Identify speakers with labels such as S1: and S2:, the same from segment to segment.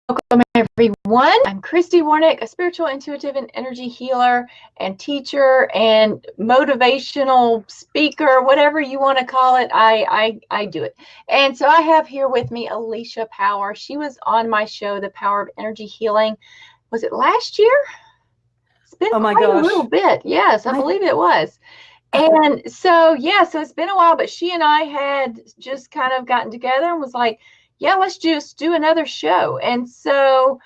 S1: Welcome, everyone. I'm Christy Warnick, a spiritual, intuitive, and energy healer and teacher and motivational speaker, whatever you want to call it. I do it. And so I have here with me Alicia Power. She was on my show, The Power of Energy Healing. Was it last year? It's been a little bit. Yes, I believe it was. And so, so it's been a while, but she and I had just kind of gotten together and was like, yeah, let's just do another show. And so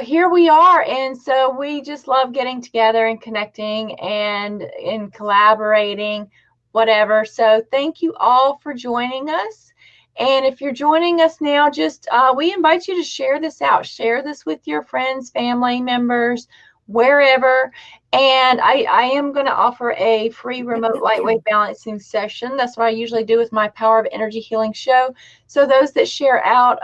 S1: here we are. And so we just love getting together and connecting and collaborating, whatever. So thank you all for joining us. And if you're joining us now, just we invite you to share this out. Share this with your friends, family members, wherever. And I am going to offer a free remote lightweight balancing session. That's what I usually do with my Power of Energy Healing show. So those that share out,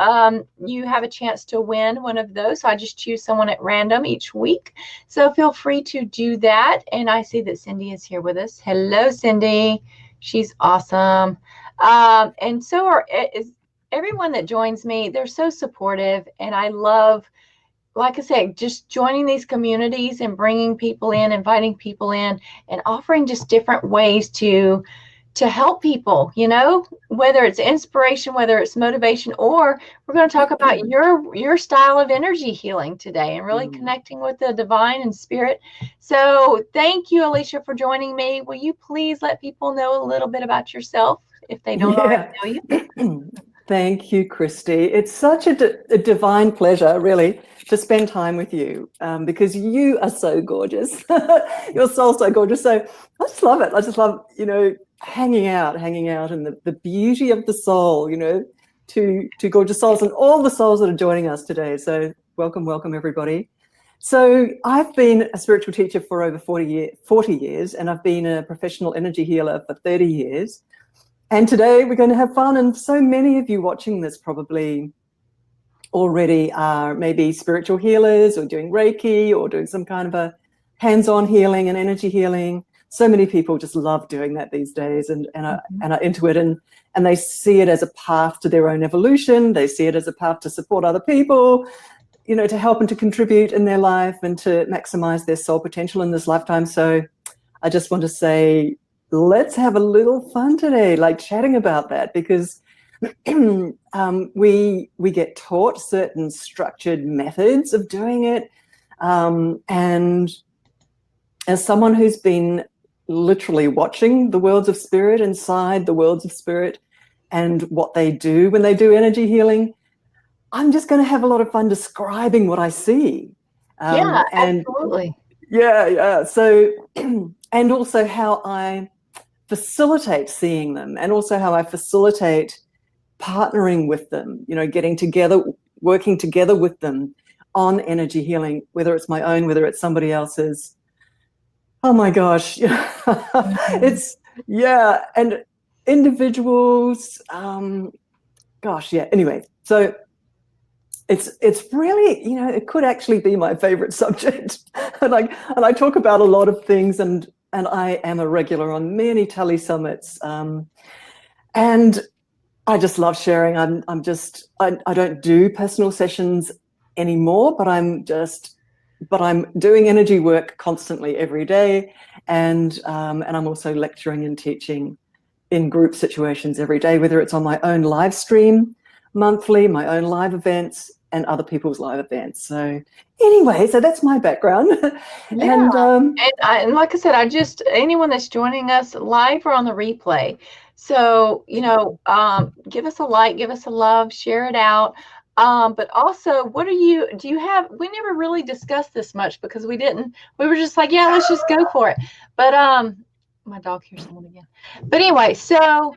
S1: you have a chance to win one of those. So I just choose someone at random each week. So feel free to do that. And I see that Cindy is here with us. Hello, Cindy. She's awesome. And so is everyone that joins me. They're so supportive, and I love, like I said, just joining these communities and bringing people in, inviting people in, and offering just different ways to help people, whether it's inspiration, whether it's motivation, or we're going to talk about your style of energy healing today and really connecting with the divine and spirit. So thank you, Alicia, for joining me. Will you please let people know a little bit about yourself if they don't already know you?
S2: Thank you, Christy. It's such a divine pleasure, really, to spend time with you because you are so gorgeous. Your soul's so gorgeous. So I just love it. I just love, hanging out and the beauty of the soul, to gorgeous souls and all the souls that are joining us today. So welcome, everybody. So I've been a spiritual teacher for over 40 years, and I've been a professional energy healer for 30 years. And today we're going to have fun, and so many of you watching this probably already are maybe spiritual healers or doing reiki or doing some kind of a hands-on healing and energy healing. So many people just love doing that these days and are into it, and they see it as a path to their own evolution. They see it as a path to support other people, to help and to contribute in their life and to maximize their soul potential in this lifetime. So I just want to say, let's have a little fun today, like chatting about that, because we get taught certain structured methods of doing it. And as someone who's been literally watching the worlds of spirit, inside the worlds of spirit, and what they do when they do energy healing, I'm just going to have a lot of fun describing what I see.
S1: Absolutely.
S2: Yeah. So, and also how I facilitate seeing them, and also how I facilitate partnering with them, getting together, working together with them on energy healing, whether it's my own, whether it's somebody else's. Oh my gosh. And individuals, anyway, so it's really, it could actually be my favorite subject. and I talk about a lot of things, and I am a regular on many Tally Summits. And I just love sharing. I don't do personal sessions anymore, but I'm doing energy work constantly every day. And I'm also lecturing and teaching in group situations every day, whether it's on my own live stream monthly, my own live events, and other people's live events. So anyway, so that's my background.
S1: And like I said, anyone that's joining us live or on the replay. So, give us a like, give us a love, share it out. But also, we never really discussed this much because we were just like, yeah, let's just go for it. But, my dog hears someone again. But anyway, so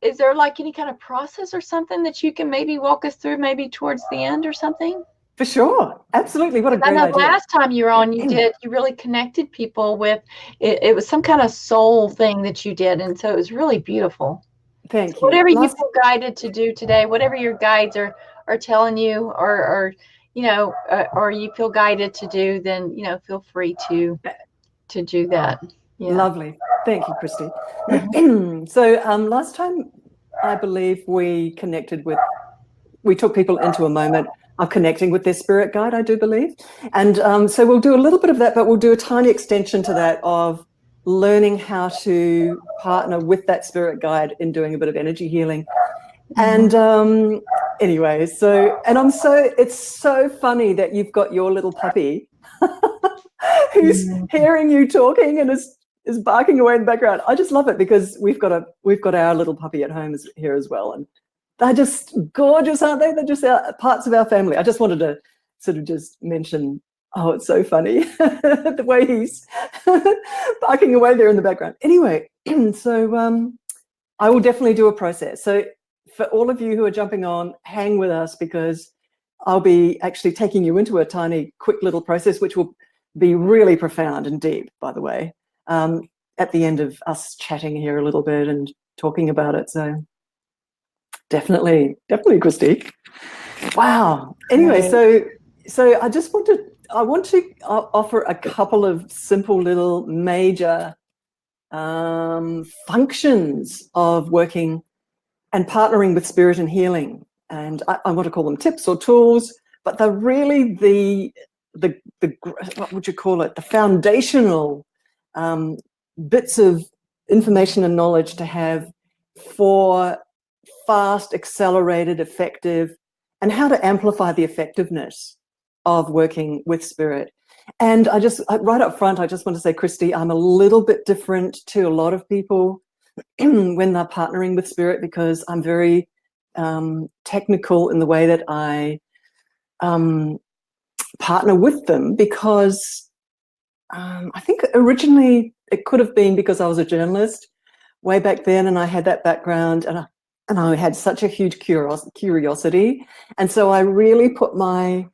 S1: is there like any kind of process or something that you can maybe walk us through, maybe towards the end or something?
S2: For sure. Absolutely. What a great idea.
S1: Last time you were on, you really connected people with, it was some kind of soul thing that you did. And so it was really beautiful.
S2: Thank you.
S1: Whatever you feel guided to do today, whatever your guides are telling you, or you feel guided to do, then, feel free to do that. Yeah.
S2: Lovely. Thank you, Christy. So last time, I believe we took people into a moment are connecting with their spirit guide, I do believe. And so we'll do a little bit of that, but we'll do a tiny extension to that of learning how to partner with that spirit guide in doing a bit of energy healing. And anyway, it's so funny that you've got your little puppy who's hearing you talking and is barking away in the background. I just love it because we've got our little puppy at home here as well, and they're just gorgeous, aren't they? They're just parts of our family. I just wanted to sort of just mention, oh, it's so funny the way he's barking away there in the background. Anyway, so I will definitely do a process. So for all of you who are jumping on, hang with us, because I'll be actually taking you into a tiny, quick little process, which will be really profound and deep, by the way, at the end of us chatting here a little bit and talking about it. So definitely, Christy. Wow. Anyway, so I want to offer a couple of simple little major functions of working and partnering with spirit and healing. And I want to call them tips or tools, but they're really the what would you call it? The foundational bits of information and knowledge to have for fast, accelerated, effective, and how to amplify the effectiveness of working with spirit. And right up front, I just want to say, Christy, I'm a little bit different to a lot of people when they're partnering with spirit, because I'm very technical in the way that I partner with them, because I think originally it could have been because I was a journalist way back then, and I had that background, and I had such a huge curiosity, and so I really put my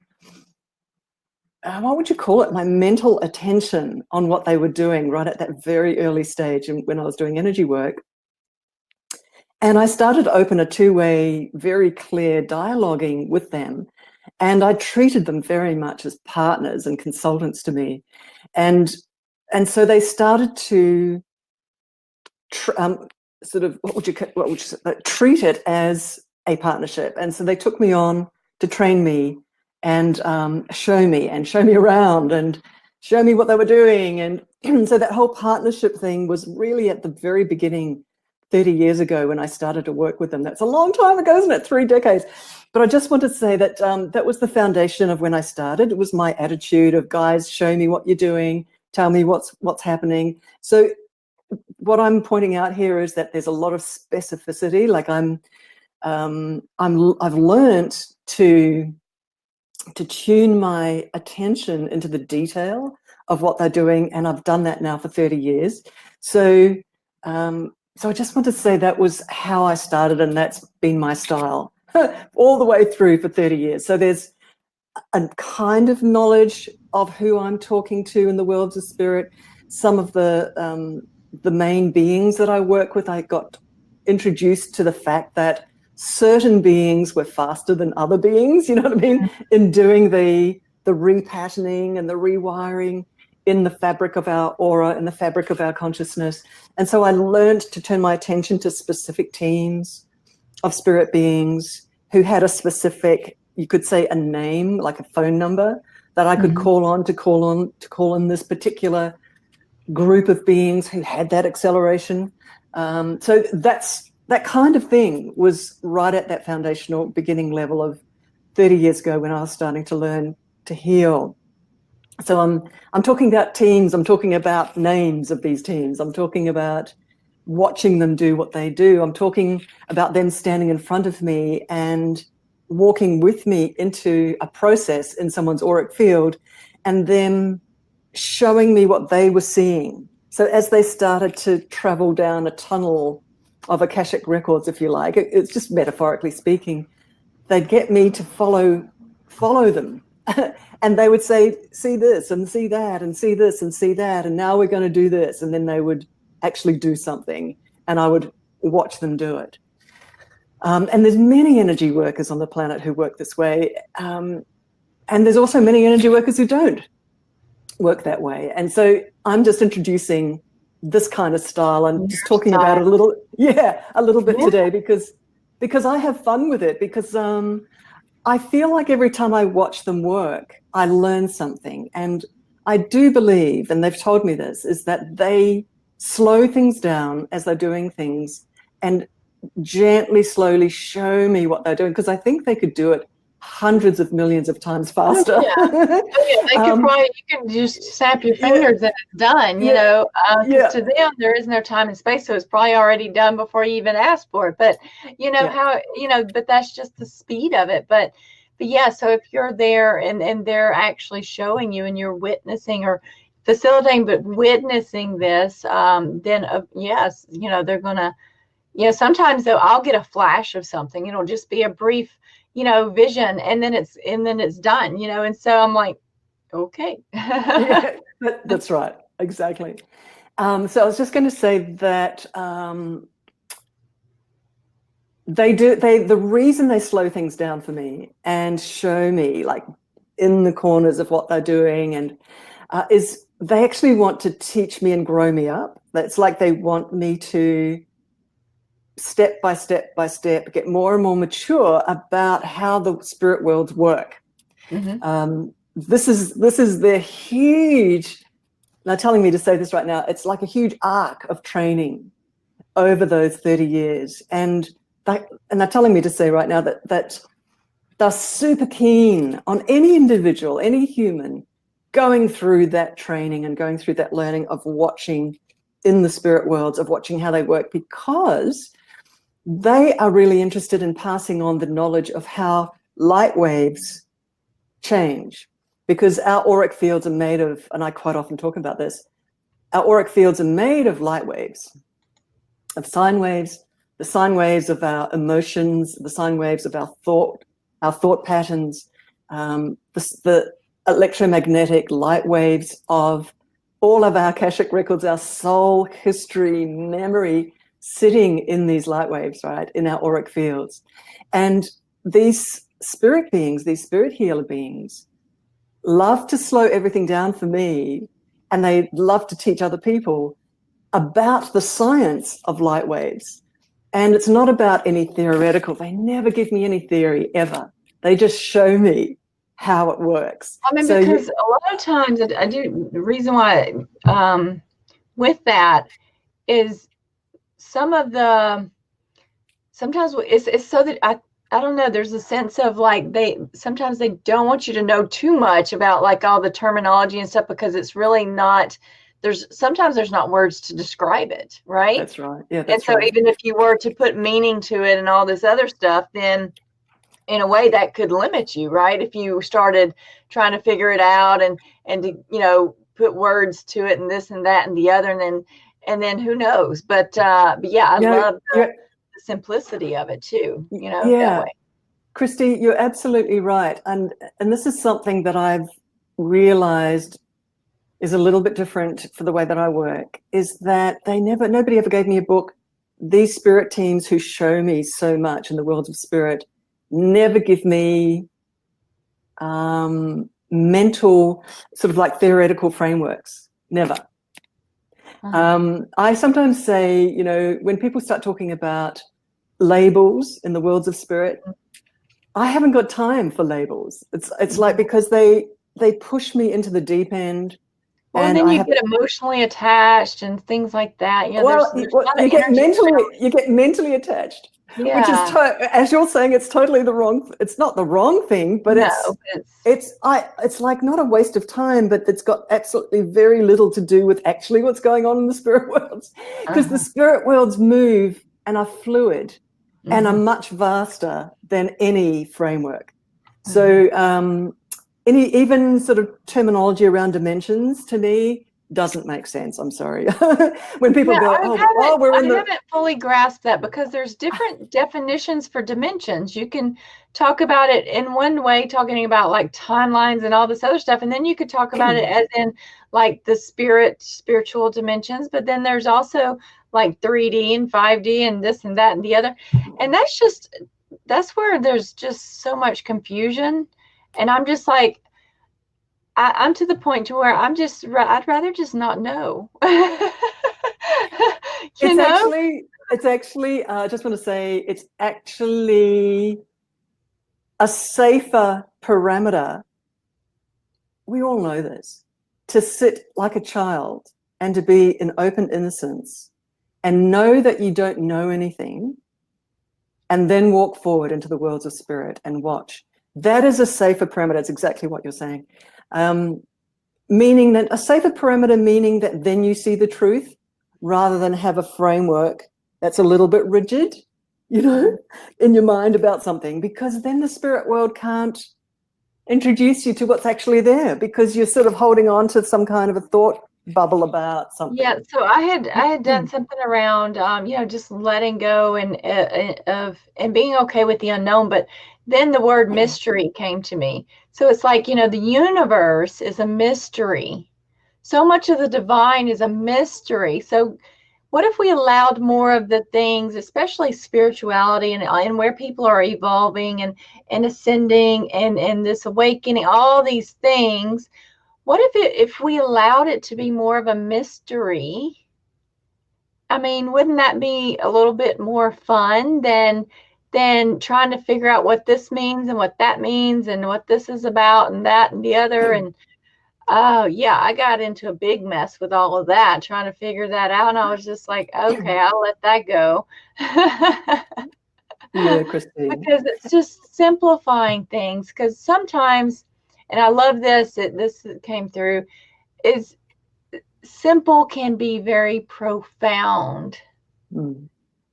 S2: what would you call it, my mental attention on what they were doing right at that very early stage when I was doing energy work. And I started to open a two-way, very clear dialoguing with them. And I treated them very much as partners and consultants to me. And so they started to sort of, what would you say, treat it as a partnership. And so they took me on to train me and show me around and show me what they were doing. And so that whole partnership thing was really at the very beginning, 30 years ago, when I started to work with them. That's a long time ago, isn't it? 3 decades. But I just wanted to say that that was the foundation of when I started. It was my attitude of, guys, show me what you're doing, tell me what's happening. So what I'm pointing out here is that there's a lot of specificity. Like I've learned to tune my attention into the detail of what they're doing, and I've done that now for 30 years. So I just want to say that was how I started, and that's been my style all the way through for 30 years. So there's a kind of knowledge of who I'm talking to in the worlds of spirit. Some of the main beings that I work with, I got introduced to the fact that certain beings were faster than other beings, you know what I mean, in doing the repatterning and the rewiring in the fabric of our aura, in the fabric of our consciousness. And so I learned to turn my attention to specific teams of spirit beings who had a specific, you could say, a name, like a phone number that I could call on this particular group of beings who had that acceleration. So that kind of thing was right at that foundational beginning level of 30 years ago when I was starting to learn to heal. So I'm talking about teams, I'm talking about names of these teams, I'm talking about watching them do what they do, I'm talking about them standing in front of me and walking with me into a process in someone's auric field, and them showing me what they were seeing. So as they started to travel down a tunnel of Akashic records, if you like, it's just metaphorically speaking, they'd get me to follow them. And they would say, see this and see that and see this and see that, and now we're going to do this. And then they would actually do something, and I would watch them do it. And there's many energy workers on the planet who work this way. And there's also many energy workers who don't work that way. And so I'm just introducing this kind of style and just talking about it a little bit today, because I have fun with it, because I feel like every time I watch them work, I learn something. And I do believe, and they've told me this, is that they slow things down as they're doing things and gently, slowly show me what they're doing, because I think they could do it hundreds of millions of times faster.
S1: Oh, yeah. Oh, yeah. They could probably, you can just snap your fingers and it's done, you know, because to them, there is no time and space. So it's probably already done before you even ask for it. But, you know, how, you know, but that's just the speed of it. But yeah, so if you're there and they're actually showing you and you're witnessing or facilitating, but witnessing this, then yes, you know, they're going to, you know, sometimes though I'll get a flash of something. It'll just be a brief, you know, vision, and then it's done, you know. And so I'm like, okay.
S2: Yeah, that's right. Exactly. So I was just going to say that the reason they slow things down for me and show me like in the corners of what they're doing and is they actually want to teach me and grow me up. It's like they want me to step by step by step get more and more mature about how the spirit worlds work. This is their huge, they're telling me to say this right now, it's like a huge arc of training over those 30 years. And they're telling me to say right now that they're super keen on any individual, any human, going through that training and going through that learning of watching in the spirit worlds, of watching how they work, because they are really interested in passing on the knowledge of how light waves change. Because our auric fields are made of, and I quite often talk about this, our auric fields are made of light waves, of sine waves, the sine waves of our emotions, the sine waves of our thought patterns, the electromagnetic light waves of all of our Akashic records, our soul history, memory, sitting in these light waves, right, in our auric fields. And these spirit beings, these spirit healer beings, love to slow everything down for me, and they love to teach other people about the science of light waves. And it's not about any theoretical. They never give me any theory, ever. They just show me how it works.
S1: I mean, so because a lot of times I do, the reason why with that is sometimes it's so that I don't know, there's a sense of like sometimes they don't want you to know too much about like all the terminology and stuff, because it's really not, sometimes there's not words to describe it, right?
S2: That's right. Yeah, that's
S1: and so
S2: right.
S1: Even if you were to put meaning to it and all this other stuff, then in a way that could limit you, right? If you started trying to figure it out and to, you know, put words to it and this and that and the other, and then who knows? But yeah, I love the simplicity of it too, you know, that way.
S2: Christy, you're absolutely right. And this is something that I've realized is a little bit different for the way that I work, is that nobody ever gave me a book. These spirit teams who show me so much in the world of spirit never give me mental sort of like theoretical frameworks. Never. I sometimes say, you know, when people start talking about labels in the worlds of spirit, I haven't got time for labels. It's like, because they push me into the deep end.
S1: Well, and then you get emotionally attached and things like that. You know,
S2: well, you get mentally attached.
S1: Yeah.
S2: Which is, as you're saying, it's totally the wrong. It's not the wrong thing, but it's like not a waste of time, but it's got absolutely very little to do with actually what's going on in the spirit worlds, because the spirit worlds move and are fluid and are much vaster than any framework. So even sort of terminology around dimensions to me doesn't make sense. I'm sorry. When people go, I haven't
S1: fully grasped that, because there's different definitions for dimensions. You can talk about it in one way, talking about like timelines and all this other stuff, and then you could talk about it as in like the spiritual dimensions. But then there's also like 3D and 5D and this and that and the other, and that's where there's just so much confusion. And I'm just like, I'm to the point to where I'd rather just not know.
S2: It's actually, I just want to say, it's actually a safer parameter, we all know this, to sit like a child and to be in open innocence and know that you don't know anything, and then walk forward into the worlds of spirit and watch. That is a safer parameter. It's exactly what you're saying. Meaning that a safer parameter, meaning that then you see the truth rather than have a framework that's a little bit rigid, you know, in your mind about something, because then the spirit world can't introduce you to what's actually there because you're sort of holding on to some kind of a thought bubble about something.
S1: Yeah, so I had done something around just letting go and being okay with the unknown, but then the word mystery came to me. So it's like, the universe is a mystery. So much of the divine is a mystery. So what if we allowed more of the things, especially spirituality and where people are evolving and ascending and this awakening, all these things? What if we allowed it to be more of a mystery? I mean, wouldn't that be a little bit more fun than trying to figure out what this means and what that means and what this is about and that and the other? And oh yeah, I got into a big mess with all of that, trying to figure that out. And I was just like, okay, I'll let that go.
S2: Yeah, Christy.
S1: Because it's just simplifying things. Because sometimes, and I love this, this came through, is simple can be very profound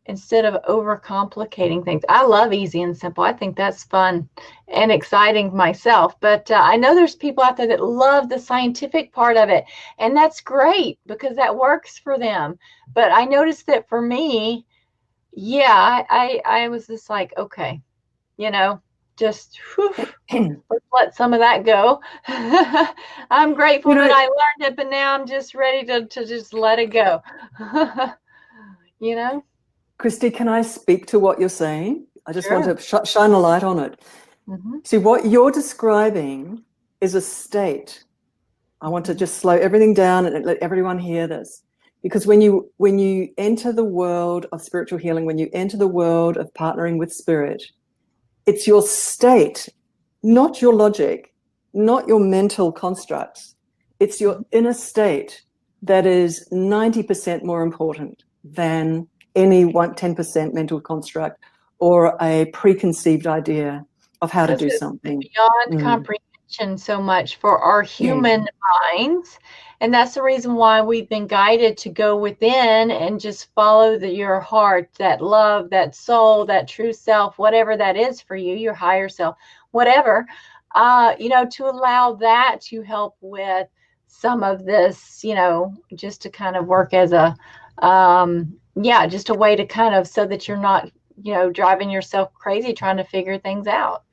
S1: instead of overcomplicating things. I love easy and simple. I think that's fun and exciting myself. But I know there's people out there that love the scientific part of it. And that's great because that works for them. But I noticed that for me, yeah, I was just like, okay, just let's let some of that go. I'm grateful that I learned it, but now I'm just ready to just let it go.
S2: Christy, can I speak to what you're saying? I just want to shine a light on it. See, what you're describing is a state. I want to just slow everything down and let everyone hear this. Because when you enter the world of spiritual healing, when you enter the world of partnering with spirit, it's your state, not your logic, not your mental constructs. It's your inner state that is 90% more important than any 10% mental construct or a preconceived idea of how to do something.
S1: Beyond comprehension so much for our human minds. And that's the reason why we've been guided to go within and just follow your heart, that love, that soul, that true self, whatever that is for you, your higher self, whatever, to allow that to help with some of this, just to kind of work as a, just a way to kind of, so that you're not, driving yourself crazy trying to figure things out.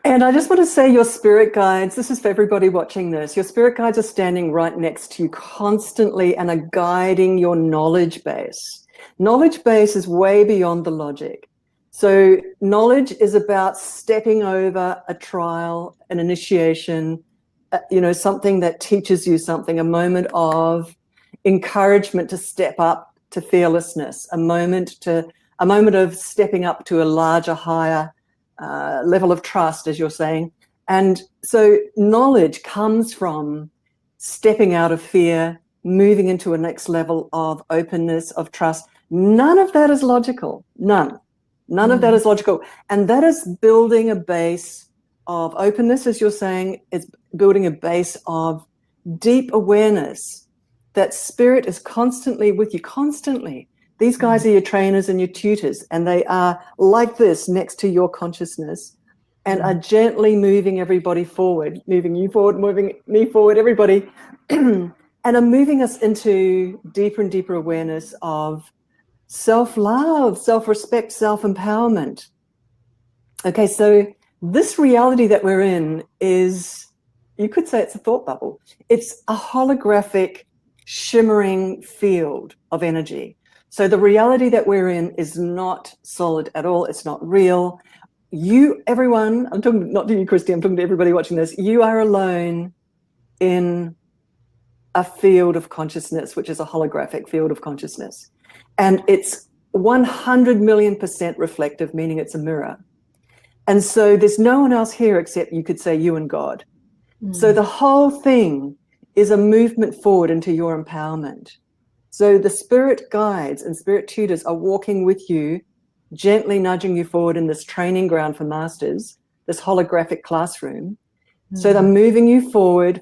S2: And I just want to say your spirit guides, this is for everybody watching this, your spirit guides are standing right next to you constantly and are guiding your knowledge base. Knowledge base is way beyond the logic. So knowledge is about stepping over a trial, an initiation, something that teaches you something, a moment of encouragement to step up to fearlessness, a moment of stepping up to a larger, higher level of trust, as you're saying. And so knowledge comes from stepping out of fear, moving into a next level of openness, of trust. None of that is logical. None of that is logical. And that is building a base of openness, as you're saying. It's building a base of deep awareness that spirit is constantly with you, constantly. These guys are your trainers and your tutors, and they are like this next to your consciousness and are gently moving everybody forward, moving you forward, moving me forward, everybody, and are moving us into deeper and deeper awareness of self-love, self-respect, self-empowerment. Okay, so this reality that we're in is, you could say it's a thought bubble. It's a holographic, shimmering field of energy. So the reality that we're in is not solid at all. It's not real. Everyone, I'm talking not to you, Christy, I'm talking to everybody watching this. You are alone in a field of consciousness, which is a holographic field of consciousness. And it's 100 million% reflective, meaning it's a mirror. And so there's no one else here except, you could say, you and God. So the whole thing is a movement forward into your empowerment. So the spirit guides and spirit tutors are walking with you, gently nudging you forward in this training ground for masters, this holographic classroom. So they're moving you forward,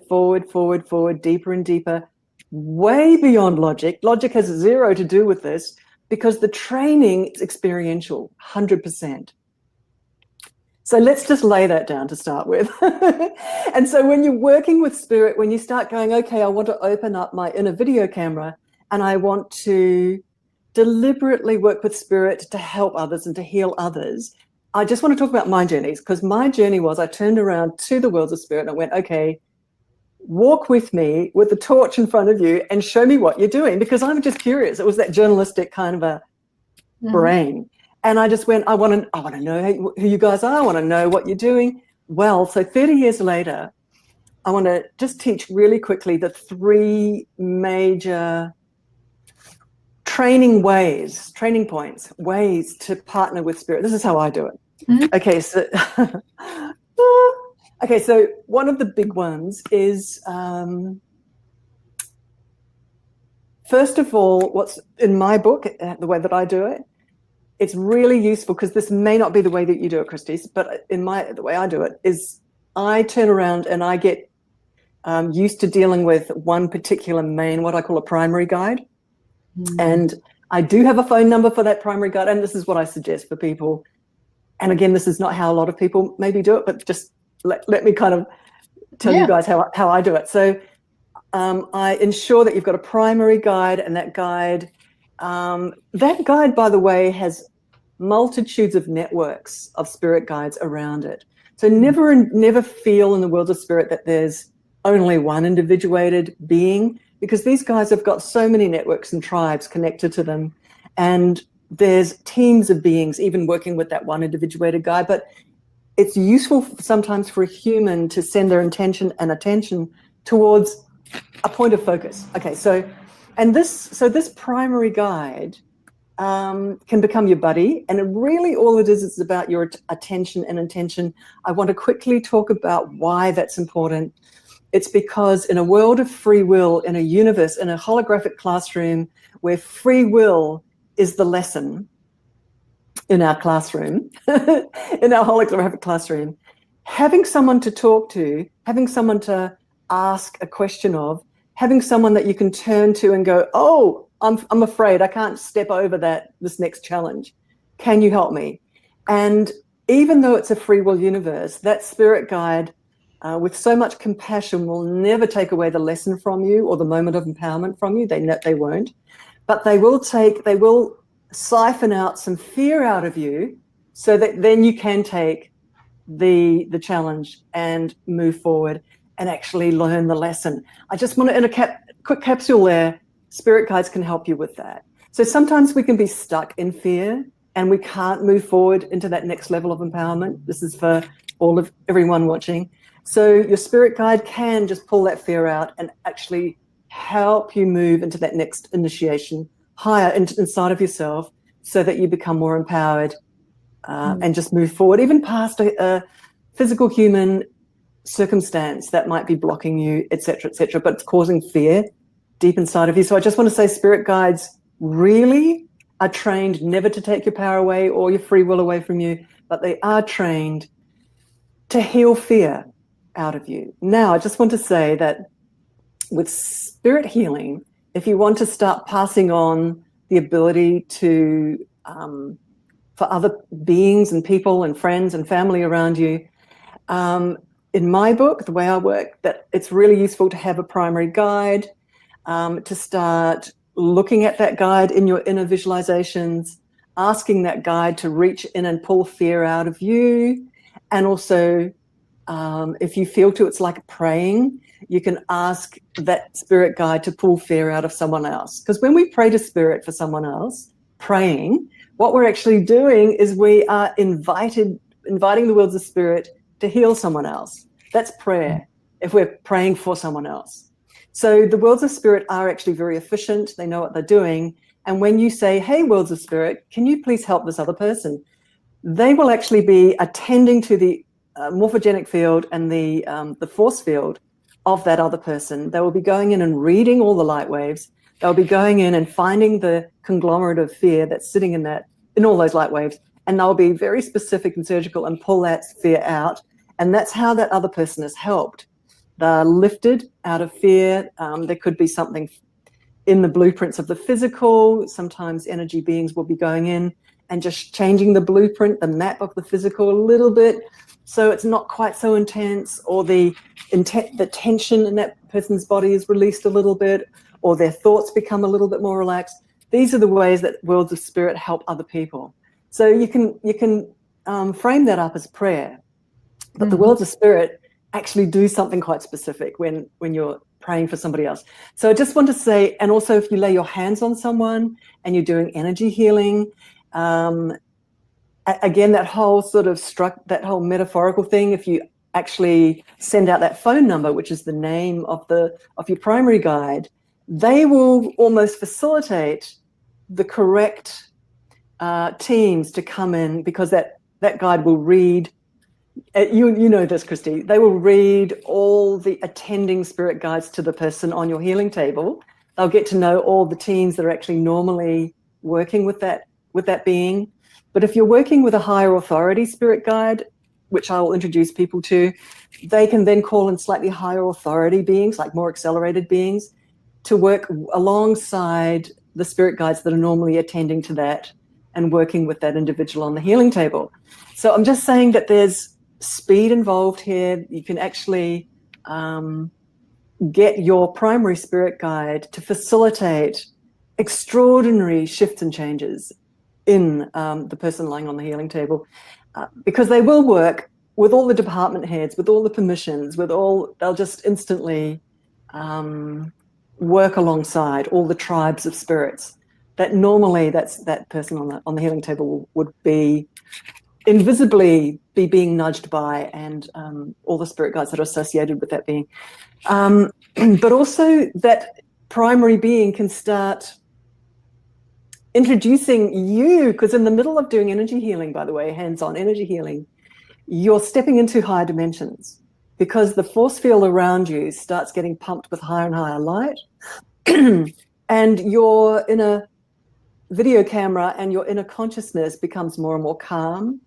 S2: deeper and deeper, way beyond logic. Logic has zero to do with this because the training is experiential, 100%. So let's just lay that down to start with. And so when you're working with spirit, when you start going, okay, I want to open up my inner video camera and I want to deliberately work with spirit to help others and to heal others, I just want to talk about my journeys, because my journey was I turned around to the worlds of spirit and I went, okay, walk with me with the torch in front of you and show me what you're doing, because I'm just curious. It was that journalistic kind of a brain. And I just went, I want to know who you guys are. I want to know what you're doing. Well, so 30 years later, I want to just teach really quickly the 3 major training points, ways to partner with spirit. This is how I do it. Okay, so one of the big ones is, first of all, what's in my book, the way that I do it, it's really useful, because this may not be the way that you do it, Christy, but the way I do it is I turn around and I get used to dealing with one particular main, what I call a primary guide. And I do have a phone number for that primary guide, and this is what I suggest for people. And again, this is not how a lot of people maybe do it, but just let me kind of tell you guys how I do it. So I ensure that you've got a primary guide, and that guide, by the way, has multitudes of networks of spirit guides around it. So never feel in the world of spirit that there's only one individuated being, because these guys have got so many networks and tribes connected to them, and there's teams of beings even working with that one individuated guide. But it's useful sometimes for a human to send their intention and attention towards a point of focus. Okay, so this primary guide can become your buddy, and all it is about your attention and intention. I want to quickly talk about why that's important. It's because in a world of free will, in a universe, in a holographic classroom where free will is the lesson in our classroom, in our holographic classroom, having someone to talk to, having someone to ask a question of, having someone that you can turn to and go, oh, I'm afraid I can't step over this next challenge. Can you help me? And even though it's a free will universe, that spirit guide, with so much compassion, will never take away the lesson from you or the moment of empowerment from you. They won't, but they will siphon out some fear out of you, so that then you can take the challenge and move forward and actually learn the lesson. I just want to, in a quick capsule there, spirit guides can help you with that. So sometimes we can be stuck in fear and we can't move forward into that next level of empowerment. This is for everyone watching. So your spirit guide can just pull that fear out and actually help you move into that next initiation higher inside of yourself, so that you become more empowered and just move forward, even past a physical human circumstance that might be blocking you, etc., but it's causing fear deep inside of you. So I just want to say spirit guides really are trained never to take your power away or your free will away from you, but they are trained to heal fear out of you. Now, I just want to say that with spirit healing, if you want to start passing on the ability to, for other beings and people and friends and family around you, in my book, the way I work, that it's really useful to have a primary guide, to start looking at that guide in your inner visualizations, asking that guide to reach in and pull fear out of you. And also, if you feel to, it's like praying, you can ask that spirit guide to pull fear out of someone else. Because when we pray to spirit for someone else, praying, what we're actually doing is we are inviting the worlds of spirit to heal someone else. That's prayer, if we're praying for someone else. So the worlds of spirit are actually very efficient. They know what they're doing. And when you say, hey, worlds of spirit, can you please help this other person? they will actually be attending to the morphogenic field and the force field of that other person. They will be going in and reading all the light waves. They'll be going in and finding the conglomerate of fear that's sitting in all those light waves, and they'll be very specific and surgical and pull that fear out. And that's how that other person is helped. They're lifted out of fear. There could be something in the blueprints of the physical. Sometimes energy beings will be going in and just changing the blueprint, the map of the physical a little bit, so it's not quite so intense, or the tension in that person's body is released a little bit, or their thoughts become a little bit more relaxed. These are the ways that worlds of spirit help other people. So you can frame that up as prayer, but the worlds of spirit actually do something quite specific when you're praying for somebody else. So I just want to say, and also if you lay your hands on someone and you're doing energy healing, again, that whole metaphorical thing, if you actually send out that phone number, which is the name of your primary guide, they will almost facilitate the correct teams to come in, because that guide will read, you know this, Christy, they will read all the attending spirit guides to the person on your healing table. They'll get to know all the teams that are actually normally working with that being. But if you're working with a higher authority spirit guide, which I will introduce people to, they can then call in slightly higher authority beings, like more accelerated beings, to work alongside the spirit guides that are normally attending to that and working with that individual on the healing table. So I'm just saying that there's speed involved here. You can actually get your primary spirit guide to facilitate extraordinary shifts and changes in the person lying on the healing table, because they will work with all the department heads, with all the permissions, they'll just instantly work alongside all the tribes of spirits that normally that person on the healing table would be invisibly be being nudged by, and all the spirit guides that are associated with that being. But also that primary being can start introducing you, because in the middle of doing energy healing, by the way, hands-on energy healing, you're stepping into higher dimensions, because the force field around you starts getting pumped with higher and higher light. And your inner video camera and your inner consciousness becomes more and more calm.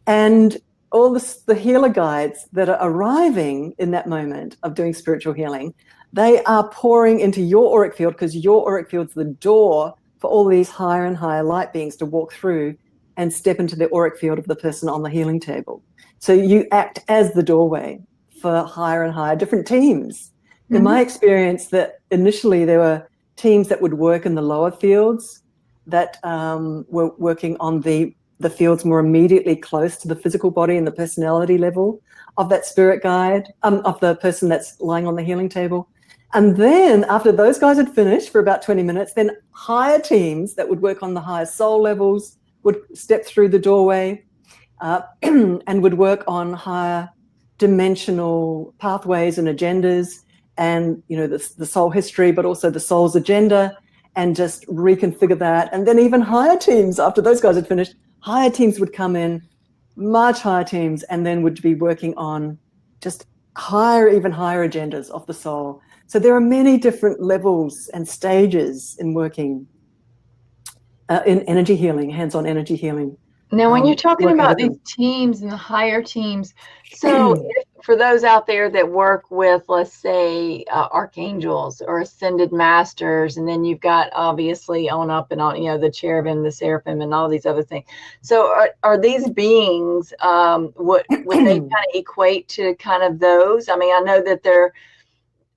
S2: And all the healer guides that are arriving in that moment of doing spiritual healing, they are pouring into your auric field, because your auric field's the door for all these higher and higher light beings to walk through and step into the auric field of the person on the healing table. So you act as the doorway for higher and higher different teams. In my experience, that initially there were teams that would work in the lower fields that were working on the fields more immediately close to the physical body and the personality level of that spirit guide, of the person that's lying on the healing table. And then after those guys had finished for about 20 minutes, then higher teams that would work on the higher soul levels would step through the doorway and would work on higher dimensional pathways and agendas, and the soul history, but also the soul's agenda, and just reconfigure that. And then even higher teams, after those guys had finished, higher teams would come in, much higher teams, and then would be working on just even higher agendas of the soul. So there are many different levels and stages in working in energy healing, hands-on energy healing.
S1: Now, when you're talking about these teams and the higher teams, so for those out there that work with, let's say, archangels or ascended masters, and then you've got obviously on up and on, the cherubim, the seraphim, and all these other things. So are these beings, would they kind of equate to kind of those? I mean, I know that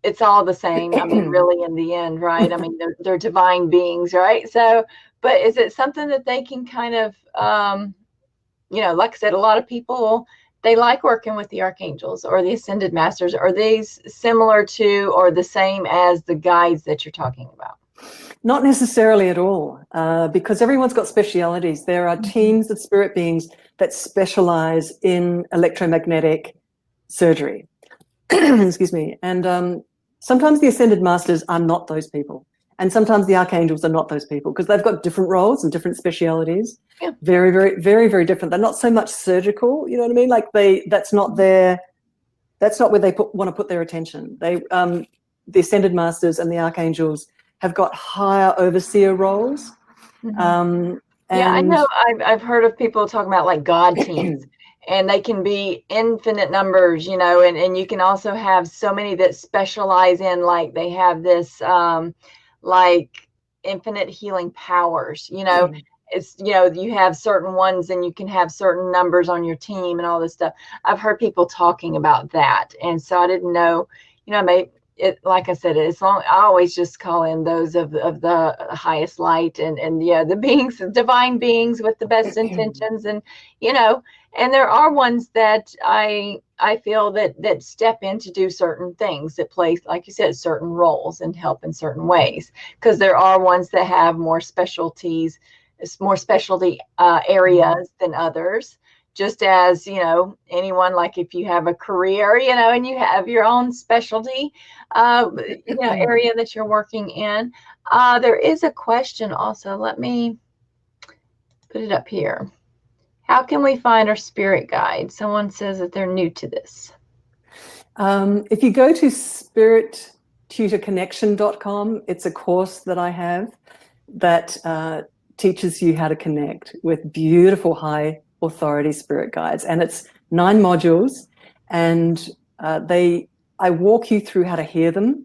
S1: it's all the same. I mean, really, in the end, right? I mean, they're divine beings, right? So, but is it something that they can kind of, like I said, a lot of people, they like working with the archangels or the ascended masters. Are these similar to or the same as the guides that you're talking about?
S2: Not necessarily at all, because everyone's got specialities. There are teams of spirit beings that specialize in electromagnetic surgery. Excuse me. And sometimes the ascended masters are not those people. And sometimes the archangels are not those people because they've got different roles and different specialities.
S1: Yeah.
S2: Very, very, very, very different. They're not so much surgical, you know what I mean? Like that's not where they want to put their attention. The ascended masters and the archangels have got higher overseer roles.
S1: Yeah, I know. I've heard of people talking about like God teams, and they can be infinite numbers, you know, and you can also have so many that specialize in, like, they have this like infinite healing powers, you know. It's, you know, you have certain ones and you can have certain numbers on your team and all this stuff. I've heard people talking about that, and so I didn't know, you know, maybe it, like I said, it's long. I always just call in those of the highest light, and yeah, the beings, divine beings with the best intentions, and you know, and there are ones that I feel that step in to do certain things, that play, like you said, certain roles and help in certain ways, because there are ones that have more specialties, more specialty areas than others. Just as, you know, anyone, like if you have a career, you know, and you have your own specialty, you know, area that you're working in. There is a question also. Let me put it up here. How can we find our spirit guide? Someone says that they're new to this.
S2: If you go to spirittutorconnection.com, it's a course that I have that teaches you how to connect with beautiful high authority spirit guides, and it's 9 modules, and I walk you through how to hear them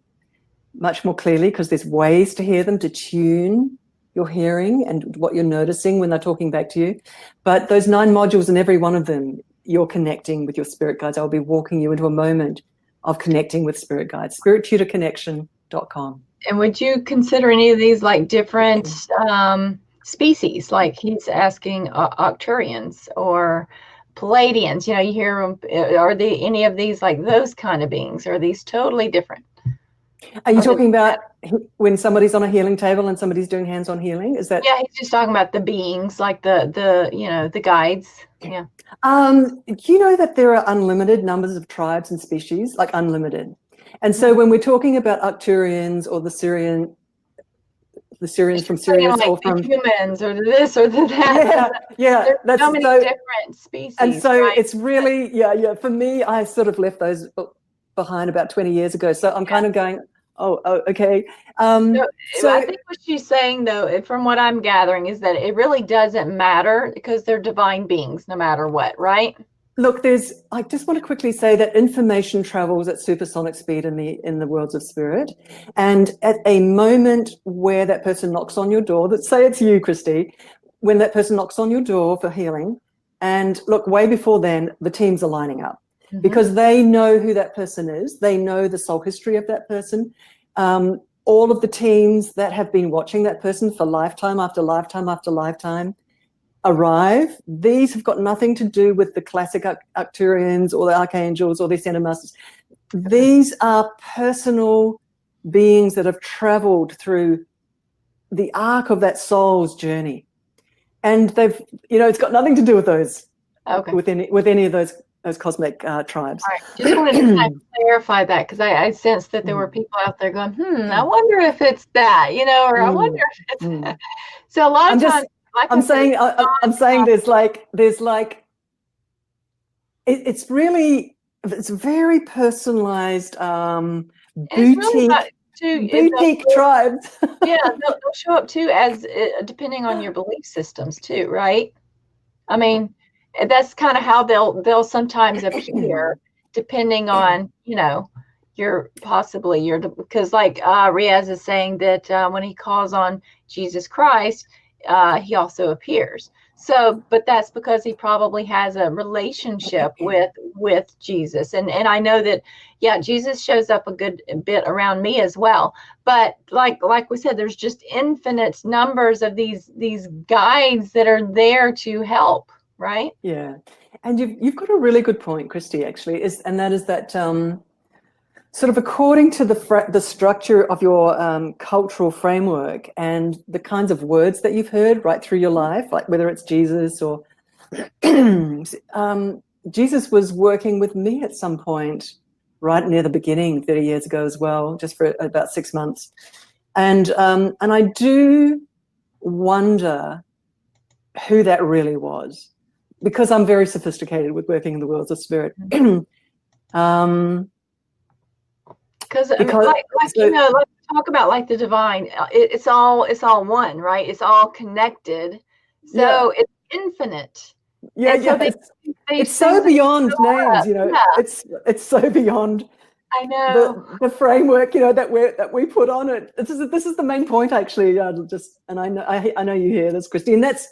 S2: much more clearly, because there's ways to hear them, to tune your hearing and what you're noticing when they're talking back to you. But those 9 modules, and every one of them, you're connecting with your spirit guides. I'll be walking you into a moment of connecting with spirit guides. spirittutorconnection.com.
S1: And would you consider any of these like different species? Like he's asking Arcturians or Palladians, you know, you hear them. Are they any of these like those kind of beings? Or are these totally different?
S2: Are you talking about when somebody's on a healing table and somebody's doing hands-on healing? Is that?
S1: Yeah, he's just talking about the beings, like the you know, the guides. Yeah.
S2: You know that there are unlimited numbers of tribes and species, like unlimited. And so when we're talking about Arcturians or the Syrians from Sirius,
S1: like,
S2: or from
S1: humans, or this or that.
S2: Yeah,
S1: there's so many different species.
S2: And so
S1: right?
S2: it's really, yeah. For me, I sort of left those behind about 20 years ago. So I'm kind of going, oh, okay.
S1: So I think what she's saying, though, from what I'm gathering, is that it really doesn't matter because they're divine beings, no matter what, right?
S2: Look, I just want to quickly say that information travels at supersonic speed in the worlds of spirit. And at a moment where that person knocks on your door, let's say it's you, Christy, when that person knocks on your door for healing, and look, way before then, the teams are lining up because they know who that person is. They know the soul history of that person. All of the teams that have been watching that person for lifetime after lifetime after lifetime arrive. These have got nothing to do with the classic Arcturians or the Archangels or the Ascended Masters. These are personal beings that have traveled through the arc of that soul's journey. And they've, you know, it's got nothing to do with those, with any of those cosmic tribes.
S1: All right. Just wanted to kind of clarify that, because I sensed that there were people out there going, I wonder if it's that, you know, or I wonder if it's that. So a lot of times, like I'm saying it's very personalized, boutique tribes. Yeah, they'll show up too, as depending on your belief systems too, right? I mean, that's kind of how they'll sometimes appear, depending on, you know, because like Riaz is saying that when he calls on Jesus Christ, he also appears. So, but that's because he probably has a relationship with Jesus. And I know that, yeah, Jesus shows up a good bit around me as well. But like we said, there's just infinite numbers of these guides that are there to help, right?
S2: Yeah. And you've got a really good point, Christy, actually, that is that sort of according to the structure of your cultural framework and the kinds of words that you've heard right through your life, like whether it's Jesus or Jesus was working with me at some point right near the beginning 30 years ago as well, just for about 6 months. And I do wonder who that really was, because I'm very sophisticated with working in the worlds of spirit.
S1: Because I mean, like you know, like talk about like the divine. It's all one, right? It's all connected. So it's infinite.
S2: Yeah,
S1: and so
S2: yeah. It's so beyond names, you know.
S1: Yeah.
S2: It's so beyond.
S1: I know
S2: the framework, you know, that we put on it. This is the main point, actually. I know you hear this, Christy, and it's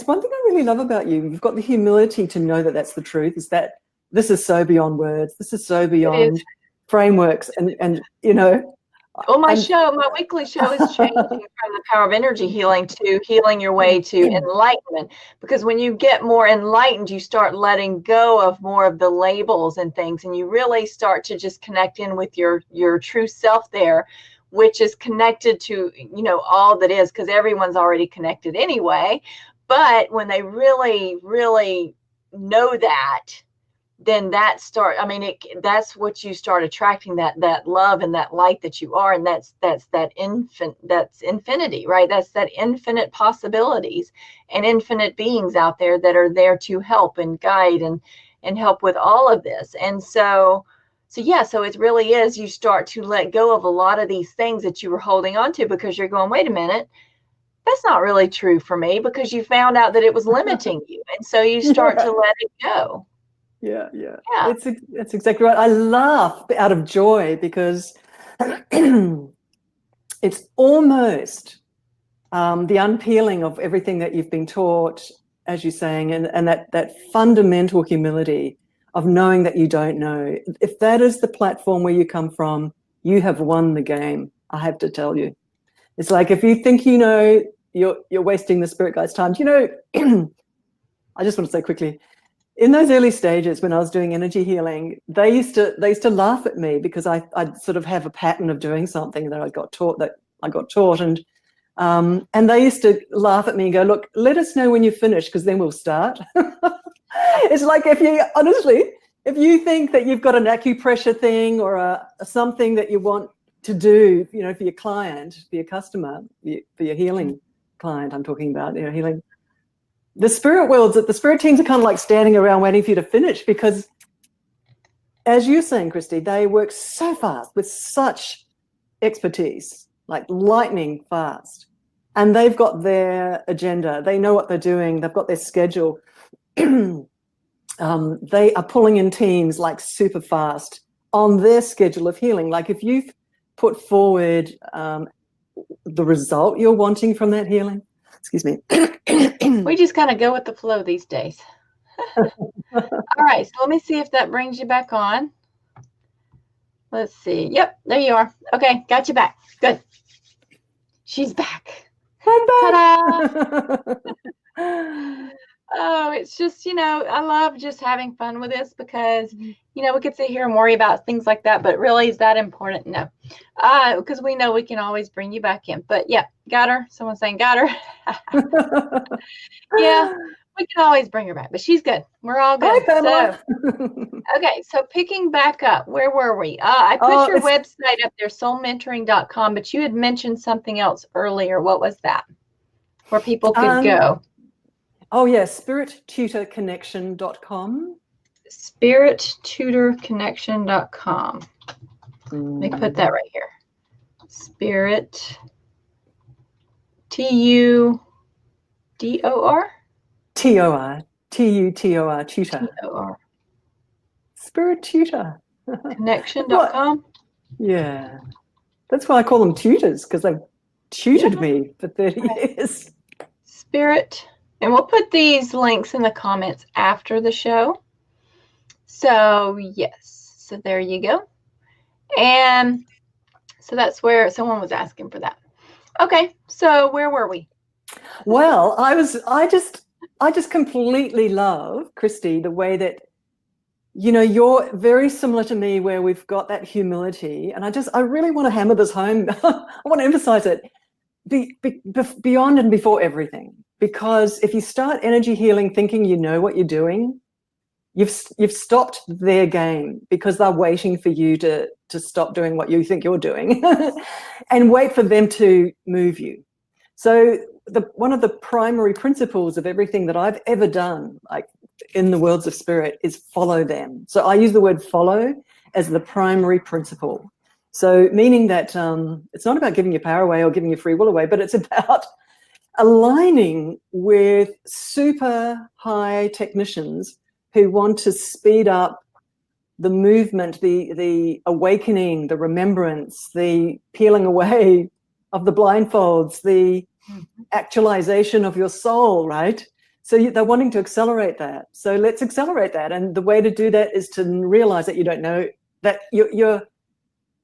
S2: one thing I really love about you. You've got the humility to know that that's the truth. Is that this is so beyond words. This is so beyond frameworks, and you know.
S1: Well, my weekly show is changing from the power of energy healing to healing your way to enlightenment. Because when you get more enlightened, you start letting go of more of the labels and things, and you really start to just connect in with your true self there, which is connected to, you know, all that is, because everyone's already connected anyway. But when they really, really know that, then that's what you start attracting, that love and that light that you are, and that's infinity, right? That's that infinite possibilities and infinite beings out there that are there to help and guide and help with all of this. And so it really is, you start to let go of a lot of these things that you were holding on to, because you're going, wait a minute, that's not really true for me, because you found out that it was limiting you, and so you start to let it go.
S2: Yeah. It's exactly right. I laugh out of joy, because it's almost the unpeeling of everything that you've been taught, as you're saying, and that fundamental humility of knowing that you don't know. If that is the platform where you come from, you have won the game, I have to tell you. It's like, if you think you know, you're wasting the spirit guide's time. You know, I just want to say quickly, in those early stages when I was doing energy healing, they used to laugh at me, because I'd sort of have a pattern of doing something that I got taught, and they used to laugh at me and go, look, let us know when you finish, because then we'll start. It's like, if you think that you've got an acupressure thing or something that you want to do, you know, for your client, for your customer, for your healing client, I'm talking about, you know, healing. The spirit teams are kind of like standing around waiting for you to finish, because, as you're saying, Christy, they work so fast with such expertise, like lightning fast, and they've got their agenda. They know what they're doing. They've got their schedule. They are pulling in teams like super fast on their schedule of healing. Like, if you've put forward the result you're wanting from that healing, excuse me.
S1: We just kind of go with the flow these days. All right, so let me see if that brings you back on. Let's see. Yep, there you are. Okay, got you back. Good. She's back. Ta-da! Oh, it's just, you know, I love just having fun with this, because, you know, we could sit here and worry about things like that, but really, is that important? No, because we know we can always bring you back in. But yeah, got her. Someone's saying got her. Yeah, we can always bring her back, but she's good. We're all good.
S2: Hi,
S1: Okay, so picking back up, where were we? I put your website up there, soulmentoring.com, but you had mentioned something else earlier. What was that? Where people could go?
S2: Oh, yeah, spirittutorconnection.com.
S1: Spirittutorconnection.com. Let me put that right here. Spirit, T-U-D-O-R?
S2: T-O-R. T-U-T-O-R, tutor.
S1: T-O-R.
S2: Spirit Tutor.
S1: Connection.com?
S2: Yeah. That's why I call them tutors, because they've tutored me for 30 years.
S1: Spirit. And we'll put these links in the comments after the show. So, yes. So there you go. And so that's where someone was asking for that. Okay. So where were we?
S2: Well, I just completely love, Christy, the way that, you know, you're very similar to me, where we've got that humility. And I really want to hammer this home. I want to emphasize it beyond and before everything. Because if you start energy healing thinking you know what you're doing, you've stopped their game, because they're waiting for you to to stop doing what you think you're doing and wait for them to move you. So one of the primary principles of everything that I've ever done, like in the worlds of spirit, is follow them. So I use the word follow as the primary principle. So meaning that it's not about giving your power away or giving your free will away, but it's about aligning with super high technicians who want to speed up the movement, the awakening, the remembrance, the peeling away of the blindfolds, the actualization of your soul, right? So they're wanting to accelerate that. So let's accelerate that. And the way to do that is to realize that you don't know, that you're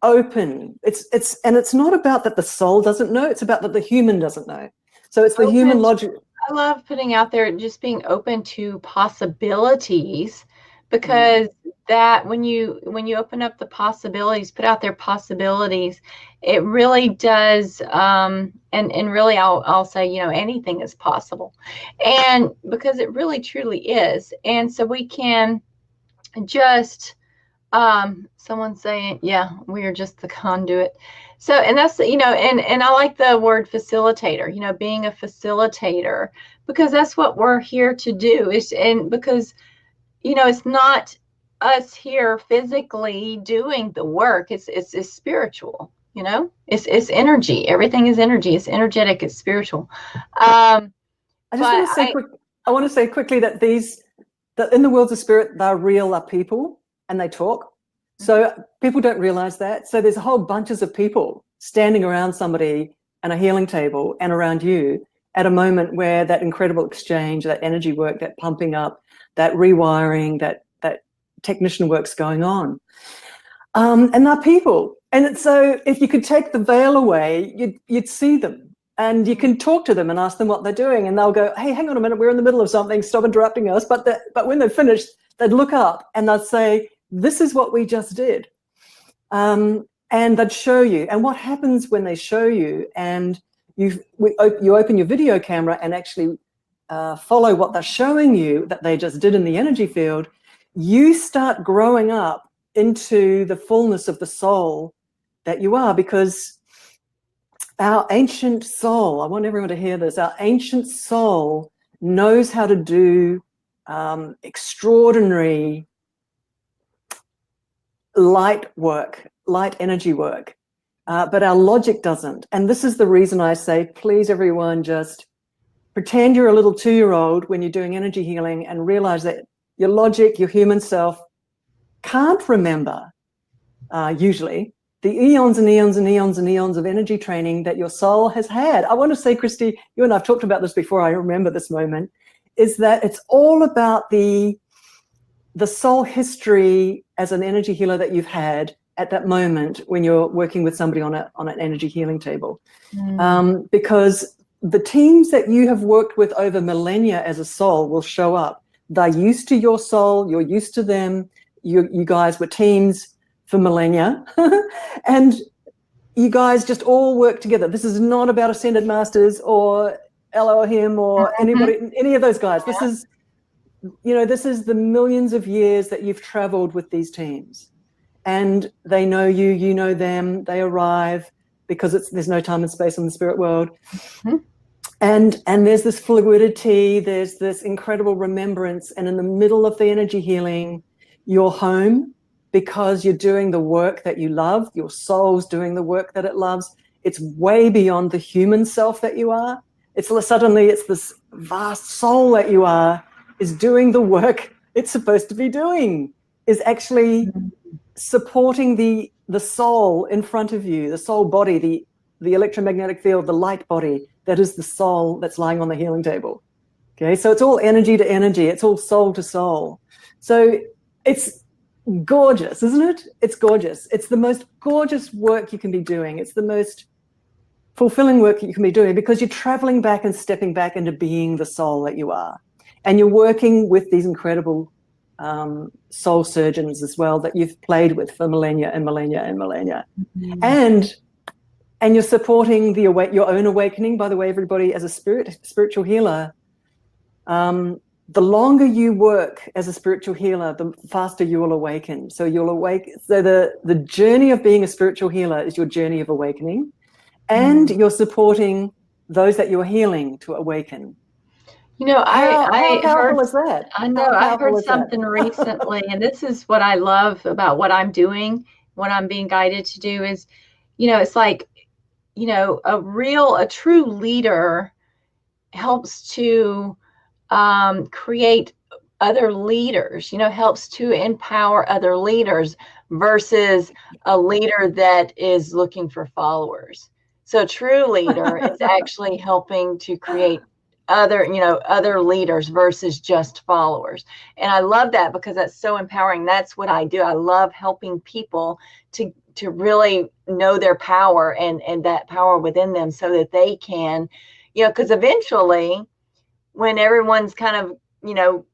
S2: open. It's not about that the soul doesn't know, it's about that the human doesn't know. So it's the human logic.
S1: I love putting out there just being open to possibilities, because that when you open up the possibilities, put out their possibilities, it really does. And really, I'll say, you know, anything is possible, and because it really truly is. And so we can just someone saying, yeah, we are just the conduit. So, and that's, you know, and I like the word facilitator, you know, being a facilitator, because that's what we're here to do. And because, you know, it's not us here physically doing the work. It's spiritual, you know, it's energy. Everything is energy. It's energetic. It's spiritual. I
S2: want to say quickly that that in the worlds of spirit, they're real, are people, and they talk. So people don't realize that. So there's whole bunches of people standing around somebody and a healing table and around you at a moment where that incredible exchange, that energy work, that pumping up, that rewiring, that technician work's going on. And they're people. And so if you could take the veil away, you'd see them. And you can talk to them and ask them what they're doing. And they'll go, hey, hang on a minute, we're in the middle of something, stop interrupting us. But when they're finished, they'd look up and they'd say, this is what we just did. And they'd show you. And what happens when they show you and you open your video camera and actually follow what they're showing you that they just did in the energy field, you start growing up into the fullness of the soul that you are, because our ancient soul, I want everyone to hear this, our ancient soul knows how to do extraordinary light work, light energy work, but our logic doesn't. And this is the reason I say, please, everyone, just pretend you're a little 2-year-old when you're doing energy healing and realize that your logic, your human self, can't remember, usually, the eons and eons and eons and eons of energy training that your soul has had. I want to say, Christy, you and I have talked about this before, I remember this moment, is that it's all about the soul history as an energy healer that you've had at that moment when you're working with somebody on an energy healing table. Because the teams that you have worked with over millennia as a soul will show up. They're used to your soul, you're used to them, you guys were teams for millennia, and you guys just all work together. This is not about Ascended Masters or Elohim or anybody, any of those guys. This is, you know, this is the millions of years that you've traveled with these teams, and they know you, you know them, they arrive because there's no time and space in the spirit world. And there's this fluidity, there's this incredible remembrance, and in the middle of the energy healing, you're home because you're doing the work that you love, your soul's doing the work that it loves. It's way beyond the human self that you are. Suddenly it's this vast soul that you are is doing the work it's supposed to be doing, is actually supporting the soul in front of you, the soul body, the electromagnetic field, the light body, that is the soul that's lying on the healing table. Okay, so it's all energy to energy, it's all soul to soul. So it's gorgeous, isn't it? It's gorgeous. It's the most gorgeous work you can be doing. It's the most fulfilling work you can be doing, because you're traveling back and stepping back into being the soul that you are. And you're working with these incredible soul surgeons as well that you've played with for millennia and millennia and millennia. And you're supporting your own awakening. By the way, everybody, as a spiritual healer, the longer you work as a spiritual healer, the faster you will awaken. So you'll awake. So the journey of being a spiritual healer is your journey of awakening, and you're supporting those that you're healing to awaken.
S1: You know,
S2: How
S1: I
S2: powerful
S1: heard,
S2: is that?
S1: I know,
S2: How
S1: I
S2: powerful
S1: heard
S2: is that?
S1: something recently, and this is what I love about what I'm doing, what I'm being guided to do is, you know, it's like, you know, a true leader helps to create other leaders, you know, helps to empower other leaders versus a leader that is looking for followers. So a true leader is actually helping to create other, you know, other leaders versus just followers. And I love that because that's so empowering. That's what I do. I love helping people to really know their power and that power within them so that they can, you know, because eventually when everyone's kind of, you know,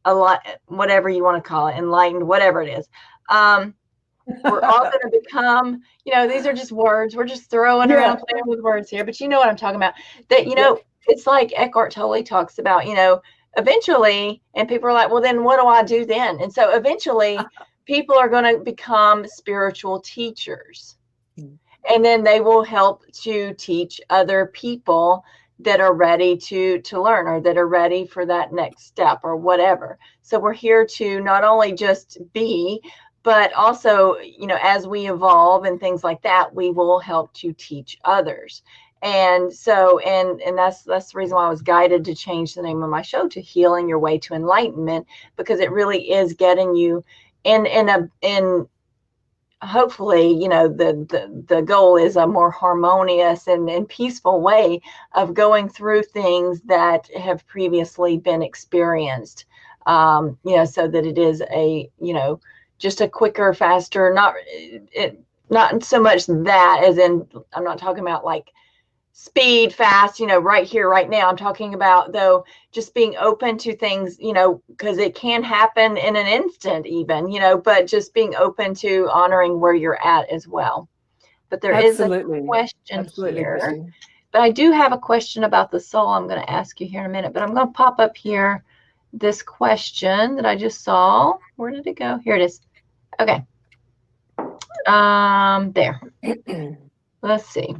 S1: a lot, whatever you want to call it, enlightened, whatever it is, we're all going to become, you know, these are just words. We're just throwing around playing with words here, but you know what I'm talking about. That, you know, it's like Eckhart Tolle talks about, you know, eventually, and people are like, well, then what do I do then? And so eventually people are going to become spiritual teachers. And then they will help to teach other people that are ready to learn or that are ready for that next step or whatever. So we're here to not only just be, but also, you know, as we evolve and things like that, we will help to teach others. And so, and that's the reason why I was guided to change the name of my show to Healing Your Way to Enlightenment, because it really is getting you in hopefully, you know, the goal is a more harmonious and peaceful way of going through things that have previously been experienced, you know, so that it is a, you know, just a quicker, faster, not so much that as in, I'm not talking about like speed, fast, you know, right here, right now. I'm talking about, though, just being open to things, you know, because it can happen in an instant even, you know, but just being open to honoring where you're at as well. But there is a question here.
S2: Christy.
S1: But I do have a question about the soul I'm going to ask you here in a minute. But I'm going to pop up here this question that I just saw. Where did it go? Here it is. Okay. There. Let's see.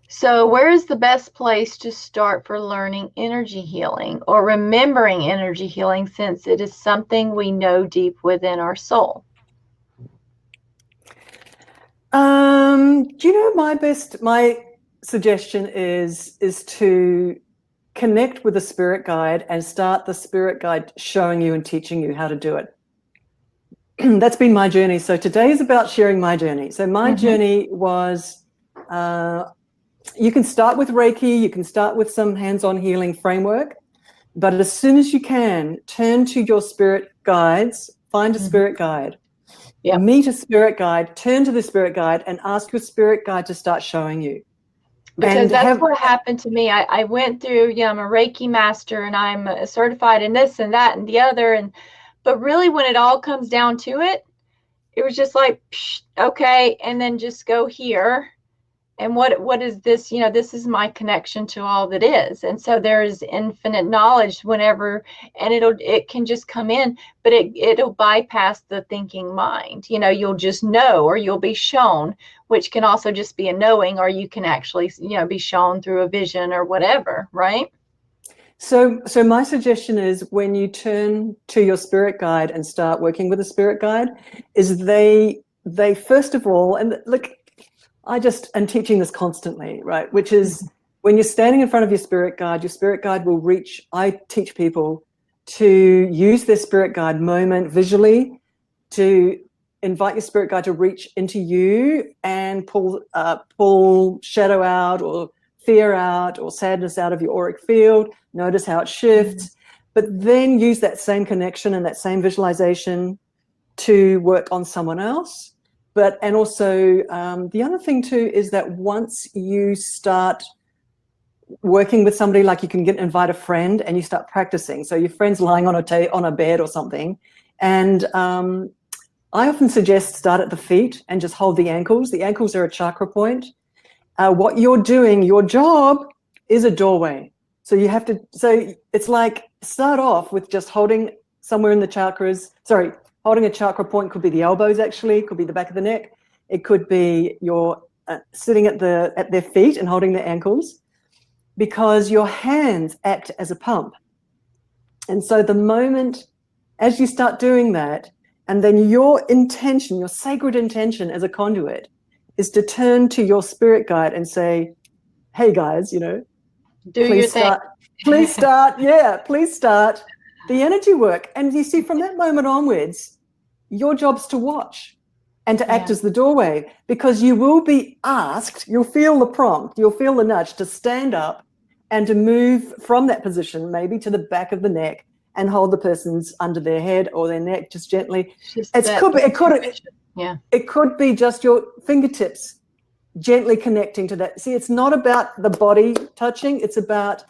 S1: So where is the best place to start for learning energy healing or remembering energy healing, since it is something we know deep within our soul?
S2: Do you know, my suggestion is to connect with a spirit guide and start the spirit guide showing you and teaching you how to do it. That's been my journey. So today is about sharing my journey. So my journey was, you can start with Reiki, you can start with some hands-on healing framework, but as soon as you can, turn to your spirit guides, find a spirit guide, meet a spirit guide, turn to the spirit guide and ask your spirit guide to start showing you.
S1: Because that's what happened to me. I went through, yeah, I'm a Reiki master and I'm certified in this and that and the other. But really when it all comes down to it, it was just like, psh, okay, and then just go here. And what is this? You know, this is my connection to all that is. And so there is infinite knowledge whenever, and it can just come in, but it'll bypass the thinking mind. You know, you'll just know, or you'll be shown, which can also just be a knowing, or you can actually, you know, be shown through a vision or whatever, right?
S2: So my suggestion is, when you turn to your spirit guide and start working with a spirit guide, is they first of all, and look, I just am teaching this constantly, right? Which is, when you're standing in front of your spirit guide will reach, I teach people to use their spirit guide moment visually to invite your spirit guide to reach into you and pull shadow out or fear out or sadness out of your auric field. Notice how it shifts, but then use that same connection and that same visualization to work on someone else. And also the other thing too is that once you start working with somebody, like you can invite a friend and you start practicing. So your friend's lying on a bed or something, and I often suggest start at the feet and just hold the ankles. The ankles are a chakra point. What you're doing, your job is a doorway. So you have to, so it's like start off with just holding somewhere in the chakras. Sorry, holding a chakra point could be the elbows, actually, could be the back of the neck. It could be your sitting at their feet and holding their ankles, because your hands act as a pump. And so the moment as you start doing that, and then your intention, your sacred intention as a conduit, is to turn to your spirit guide and say, hey guys, you know, please start, please start the energy work. And you see, from that moment onwards, your job's to watch and to act as the doorway, because you will be asked, you'll feel the prompt, you'll feel the nudge to stand up and to move from that position, maybe to the back of the neck, and hold the person's under their head or their neck just gently. It could be just your fingertips gently connecting to that. See, it's not about the body touching, it's about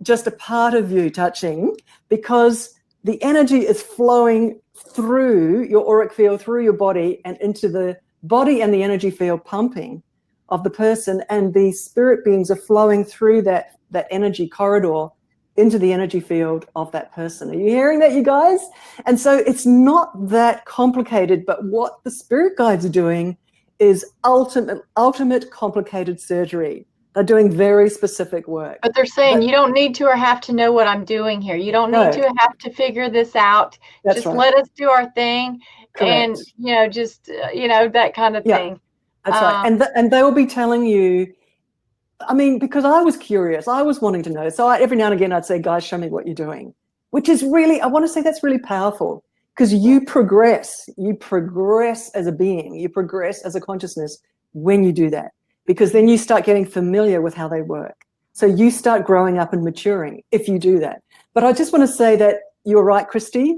S2: just a part of you touching, because the energy is flowing through your auric field, through your body, and into the body and the energy field pumping of the person, and the spirit beings are flowing through that energy corridor into the energy field of that person. Are you hearing that, you guys? And so it's not that complicated, but what the spirit guides are doing is ultimate complicated surgery. They're doing very specific work.
S1: But they're saying you don't need to or have to know what I'm doing here. You don't need to have to figure this out. Just let us do our thing. Correct. And, you know, just, you know, that kind of thing.
S2: That's right. And they will be telling you, I mean, because I was curious, I was wanting to know. So every now and again, I'd say, guys, show me what you're doing, which is really, I want to say that's really powerful, because you progress as a being, you progress as a consciousness when you do that, because then you start getting familiar with how they work. So you start growing up and maturing if you do that. But I just want to say that you're right, Christy.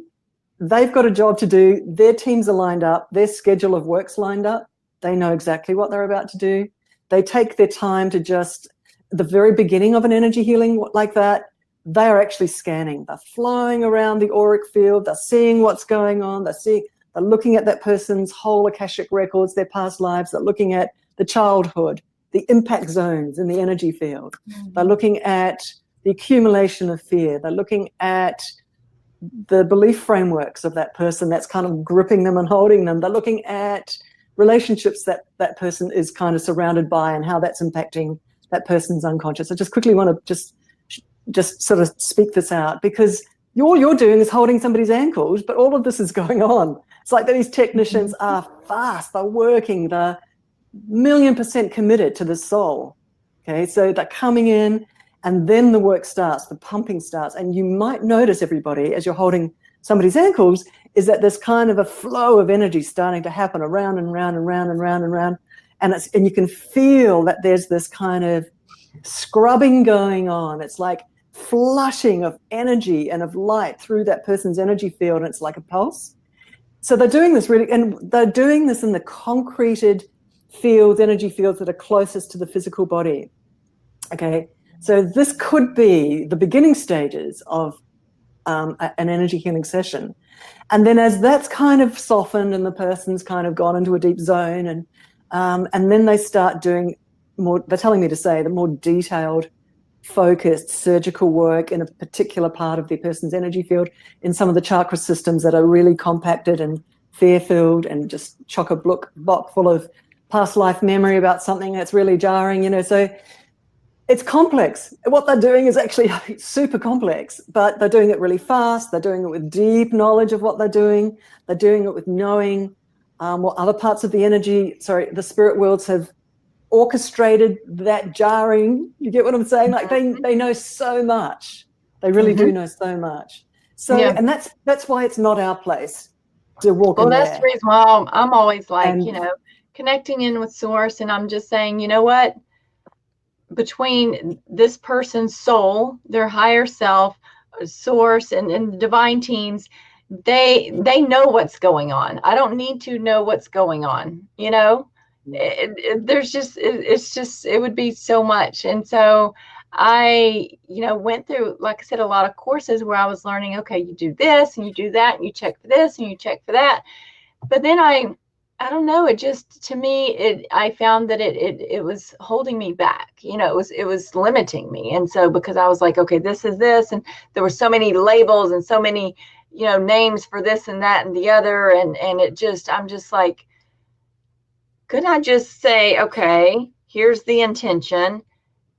S2: They've got a job to do. Their teams are lined up. Their schedule of work's lined up. They know exactly what they're about to do. They take their time to just, the very beginning of an energy healing like that, they are actually scanning. They're flowing around the auric field. They're seeing what's going on. They're looking at that person's whole Akashic records, their past lives. They're looking at the childhood, the impact zones in the energy field. Mm-hmm. They're looking at the accumulation of fear. They're looking at the belief frameworks of that person that's kind of gripping them and holding them. They're looking at relationships that person is kind of surrounded by and how that's impacting that person's unconscious. I just quickly want to just sort of speak this out, because all you're doing is holding somebody's ankles, but all of this is going on. It's like these technicians are fast, they're working, they're 1,000,000% committed to the soul. Okay, so they're coming in, and then the work starts, the pumping starts, and you might notice, everybody, as you're holding somebody's ankles, is that there's kind of a flow of energy starting to happen around and round and round and round and round. And you can feel that there's this kind of scrubbing going on. It's like flushing of energy and of light through that person's energy field, and it's like a pulse. So they're doing this really, and they're doing this in the concreted fields, energy fields that are closest to the physical body. Okay, so this could be the beginning stages of an energy healing session. And then as that's kind of softened and the person's kind of gone into a deep zone, and then they start doing more, they're telling me to say, the more detailed, focused surgical work in a particular part of the person's energy field, in some of the chakra systems that are really compacted and fear-filled and just chock-a-block full of past life memory about something that's really jarring, you know. So it's complex. What they're doing is actually super complex, but they're doing it really fast. They're doing it with deep knowledge of what they're doing. They're doing it with knowing what other parts of the spirit worlds have orchestrated that jarring. You get what I'm saying? Like they know so much. They really do know so much. So, and that's why it's not our place to walk in there.
S1: Well, that's the reason why I'm always like, you know, connecting in with source, and I'm just saying, you know what? Between this person's soul, their higher self, source, and the divine teams, they know what's going on. I don't need to know what's going on, you know. It would be so much. And so I, you know, went through, like I said, a lot of courses where I was learning, okay, you do this and you do that and you check for this and you check for that. But then I I don't know. It just, to me, I found that it was holding me back. It was limiting me. And so, because I was like, okay, this is this, and there were so many labels and so many, names for this and that and the other. And I'm just like, couldn't I just say, okay, here's the intention,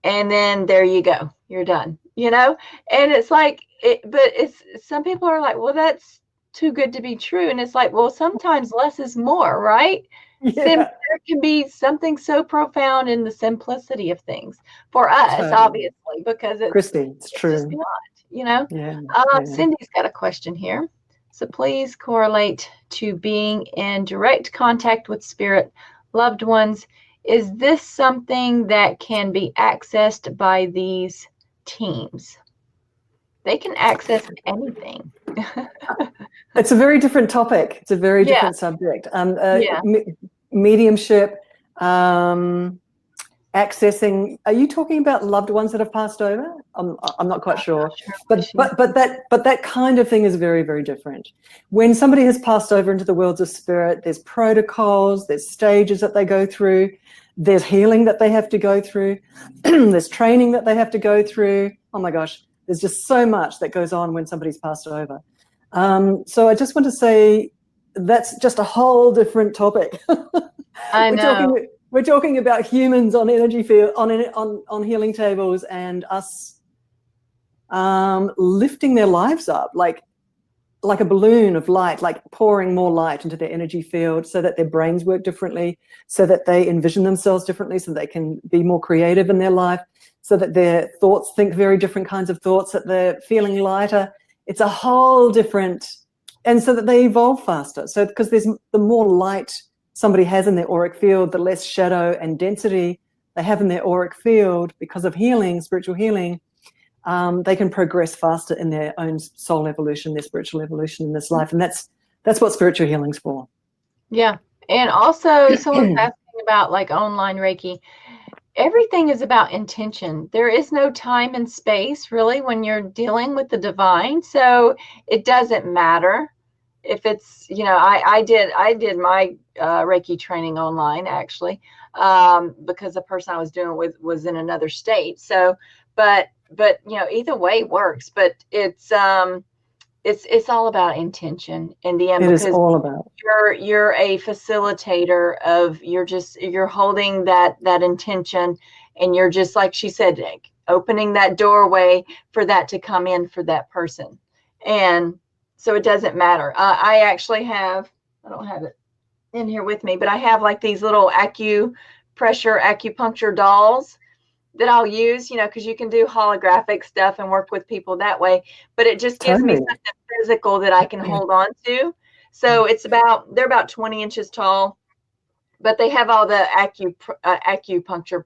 S1: and then there you go, you're done, And it's like, but some people are like, well, that's too good to be true. And it's like, well, sometimes less is more, right?
S2: Yeah,
S1: There can be something so profound in the simplicity of things for us,
S2: totally.
S1: obviously, because
S2: Christy, it's true.
S1: just not,
S2: Yeah,
S1: Cindy's got a question here. So please correlate to being in direct contact with spirit loved ones. Is this something that can be accessed by these teams? They can access anything.
S2: It's a very different topic. It's a very different subject. Mediumship, accessing. Are you talking about loved ones that have passed over? I'm not quite sure. But that kind of thing is very, very different. When somebody has passed over into the worlds of spirit, there's protocols, there's stages that they go through, there's healing that they have to go through, there's training that they have to go through. Oh my gosh, there's just so much that goes on when somebody's passed over. So I just want to say that's just a whole different topic.
S1: I know.
S2: We're talking about humans on energy field, on healing tables, and us lifting their lives up like a balloon of light, like pouring more light into their energy field so that their brains work differently, so that they envision themselves differently, so they can be more creative in their life, so that their thoughts think very different kinds of thoughts, that they're feeling lighter. It's a whole different, and so that they evolve faster. So because the more light somebody has in their auric field, the less shadow and density they have in their auric field because of healing, spiritual healing, they can progress faster in their own soul evolution, their spiritual evolution in this life. And that's what spiritual healing's for.
S1: Yeah. And also someone's asking about like online Reiki. Everything is about intention. There is no time and space really when you're dealing with the divine. So it doesn't matter if it's, I did my Reiki training online actually, because the person I was doing with was in another state. So, but either way works, but it's all about intention in the end.
S2: It is all about.
S1: You're a facilitator of, you're holding that intention, and you're just, like she said, opening that doorway for that to come in for that person. And so it doesn't matter. I actually have, I don't have it in here with me, but I have like these little acupuncture dolls that I'll use, because you can do holographic stuff and work with people that way. But it just gives me something physical that I can hold on to. So they're about 20 inches tall, but they have all the acupuncture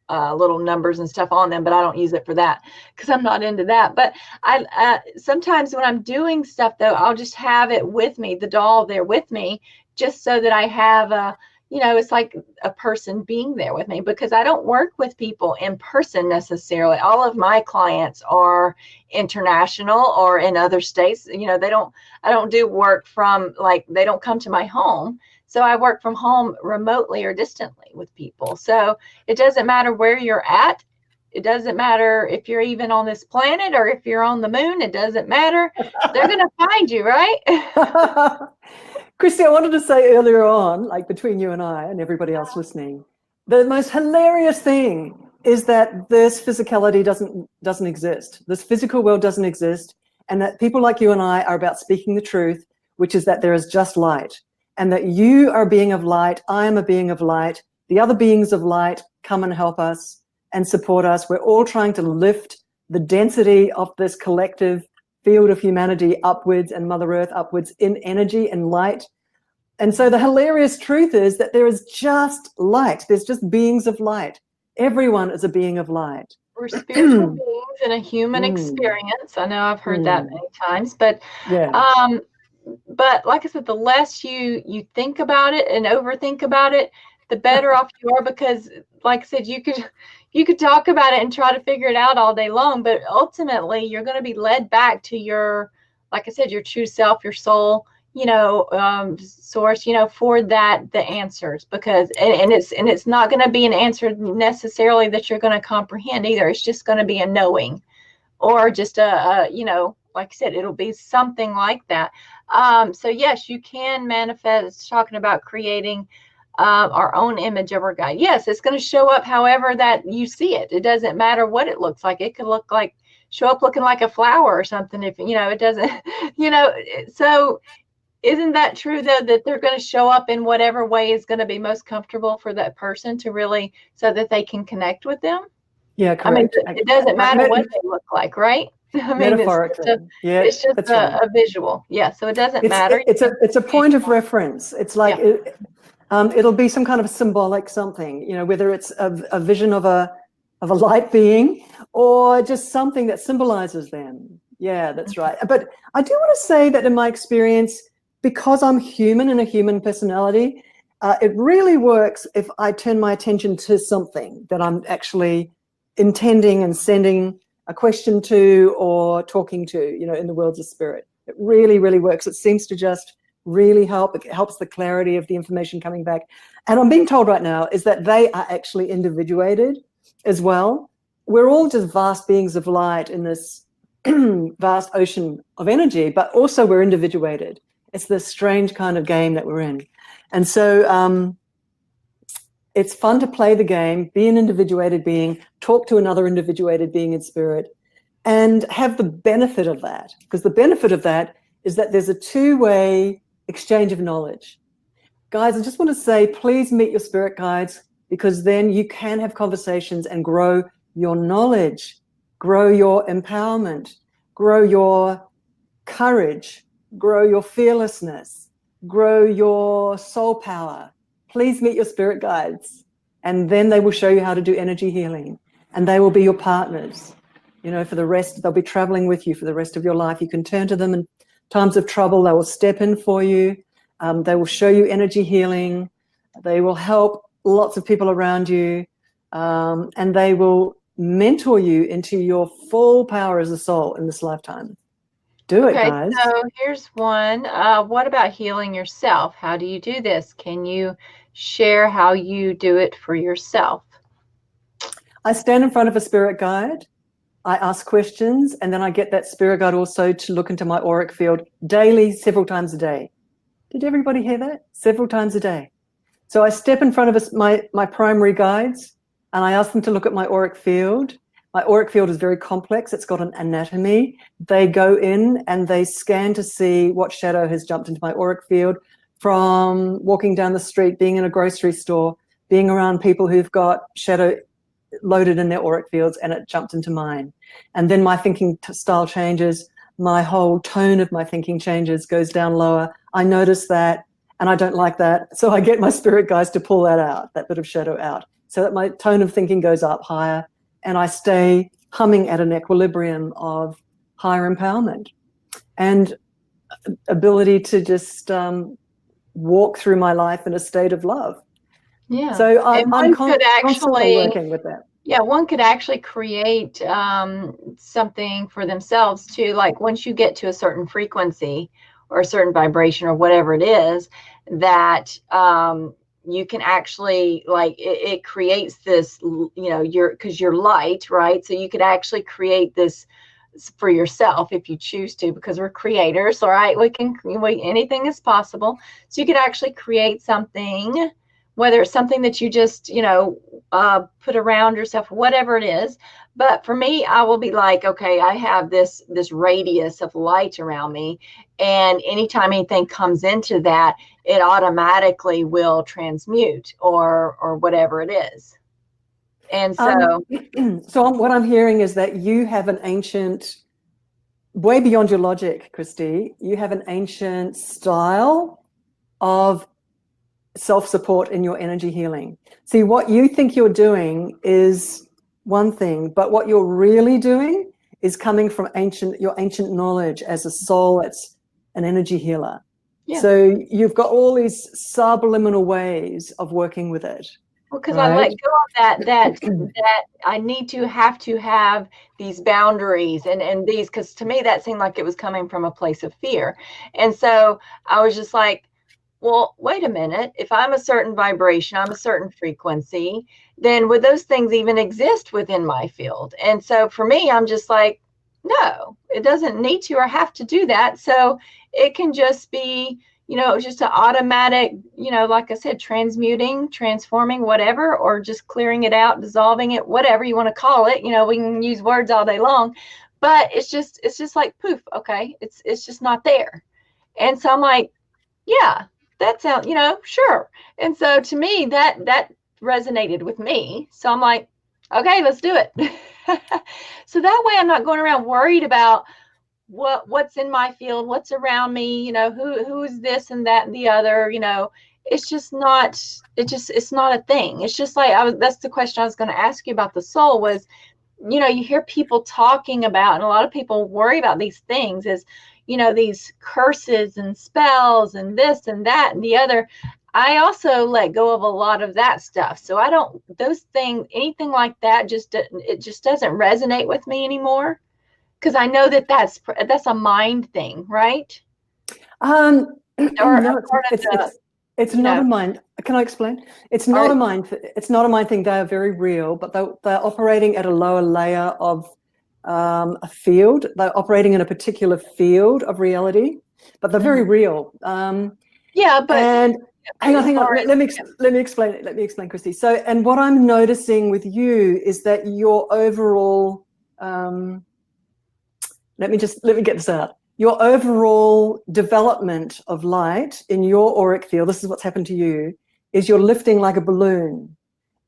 S1: little numbers and stuff on them, but I don't use it for that because I'm not into that. But I sometimes when I'm doing stuff though, I'll just have it with me, the doll there with me, just so that I have it's like a person being there with me, because I don't work with people in person necessarily. All of my clients are international or in other states. I don't do work from, like, they don't come to my home. So I work from home remotely or distantly with people. So it doesn't matter where you're at. It doesn't matter if you're even on this planet or if you're on the moon. It doesn't matter. They're going to find you, right?
S2: Christy, I wanted to say earlier on, like between you and I and everybody else listening, the most hilarious thing is that this physicality doesn't exist. This physical world doesn't exist, and that people like you and I are about speaking the truth, which is that there is just light, and that you are a being of light, I am a being of light, the other beings of light come and help us and support us. We're all trying to lift the density of this collective field of humanity upwards, and Mother Earth upwards in energy and light. And so the hilarious truth is that there is just light. There's just beings of light. Everyone is a being of light.
S1: We're spiritual beings in a human experience. I know I've heard that many times, but but like I said, the less you think about it and overthink about it, the better off you are, because like I said, you could talk about it and try to figure it out all day long, but ultimately you're going to be led back to your, like I said, your true self, your soul, source, for that, the answers, because, and it's not going to be an answer necessarily that you're going to comprehend either. It's just going to be a knowing, or just like I said, it'll be something like that. So yes, you can manifest. It's talking about creating our own image of our guide. Yes, it's going to show up however that you see it. It doesn't matter what it looks like. It could show up looking like a flower or something. If it doesn't, so isn't that true though, that they're going to show up in whatever way is going to be most comfortable for that person to really, so that they can connect with them?
S2: Yeah, correct.
S1: I mean, it doesn't matter what they look like, right? I mean,
S2: metaphorically,
S1: it's just a visual. Yeah, so it doesn't matter.
S2: It's a point of reference. It's like it'll be some kind of symbolic something, whether it's a vision of a light being or just something that symbolizes them. Yeah, that's right. But I do want to say that in my experience, because I'm human and a human personality, it really works if I turn my attention to something that I'm actually intending and sending a question to or talking to, in the worlds of spirit. It really, really works. It seems to just really help. It helps the clarity of the information coming back. And I'm being told right now is that they are actually individuated as well. We're all just vast beings of light in this vast ocean of energy, but also we're individuated. It's this strange kind of game that we're in. And so it's fun to play the game, be an individuated being, talk to another individuated being in spirit, and have the benefit of that. Because the benefit of that is that there's a two-way exchange of knowledge. Guys, I just want to say, please meet your spirit guides, because then you can have conversations and grow your knowledge, grow your empowerment, grow your courage, grow your fearlessness, grow your soul power. Please meet your spirit guides, and then they will show you how to do energy healing, and they will be your partners. For the rest, they'll be traveling with you for the rest of your life. You can turn to them in times of trouble. They will step in for you. They will show you energy healing. They will help lots of people around you, and they will mentor you into your full power as a soul in this lifetime. Do it, guys.
S1: So here's one. What about healing yourself? How do you do this? Can you share how you do it for yourself?
S2: I stand in front of a spirit guide. I ask questions, and then I get that spirit guide also to look into my auric field daily, several times a day. Did everybody hear that? Several times a day. So I step in front of my primary guides, and I ask them to look at my auric field. My auric field is very complex. It's got an anatomy. They go in and they scan to see what shadow has jumped into my auric field from walking down the street, being in a grocery store, being around people who've got shadow loaded in their auric fields, and it jumped into mine. And then my thinking style changes. My whole tone of my thinking changes, goes down lower. I notice that, and I don't like that. So I get my spirit guides to pull that out, that bit of shadow out, so that my tone of thinking goes up higher, and I stay humming at an equilibrium of higher empowerment and ability to just walk through my life in a state of love.
S1: Yeah.
S2: So I'm constantly working with that.
S1: Yeah, one could actually create something for themselves too. Like once you get to a certain frequency or a certain vibration or whatever it is, that you can actually, like, it creates this, because you're light, right? So you could actually create this for yourself if you choose to, because we're creators, all right? Anything is possible. So you could actually create something, whether it's something that you just, put around yourself, whatever it is. But for me, I will be like, okay, I have this radius of light around me, and anytime anything comes into that, it automatically will transmute or whatever it is. And so,
S2: so what I'm hearing is that you have an ancient, way beyond your logic, Christy, you have an ancient style of self-support in your energy healing. See, what you think you're doing is one thing, but what you're really doing is coming from your ancient knowledge as a soul that's an energy healer. Yeah. So you've got all these subliminal ways of working with it.
S1: Well, because I let
S2: right?
S1: go of that I need to have these boundaries and these, because to me that seemed like it was coming from a place of fear. And so I was just like, well, wait a minute. If I'm a certain vibration, I'm a certain frequency, then would those things even exist within my field? And so for me, I'm just like, no, it doesn't need to or have to do that. So it can just be, just an automatic, like I said, transmuting, transforming, whatever, or just clearing it out, dissolving it, whatever you want to call it. We can use words all day long, but it's just like poof. Okay. It's just not there. And so I'm like, yeah, that sounds, sure. And so to me, that resonated with me. So I'm like, okay, let's do it. So that way I'm not going around worried about what's in my field, what's around me, who is this and that and the other, it's just not, it's not a thing. It's just like, that's the question I was going to ask you about the soul was, you hear people talking about, and a lot of people worry about these things as, these curses and spells and this and that and the other. I also let go of a lot of that stuff. So I don't, those things, anything like that, it just doesn't resonate with me anymore. Because I know that's a mind thing, right?
S2: No,
S1: Or a part of
S2: it's not a mind. Can I explain? It's not a mind. It's not a mind thing. They are very real, but they're operating at a lower layer of a field. They're operating in a particular field of reality, but they're very real.
S1: Yeah, but
S2: and hang on. Let me explain it. Let me explain, Christy. So, and what I'm noticing with you is that your overall let me get this out. Your overall development of light in your auric field, this is what's happened to you, is you're lifting like a balloon.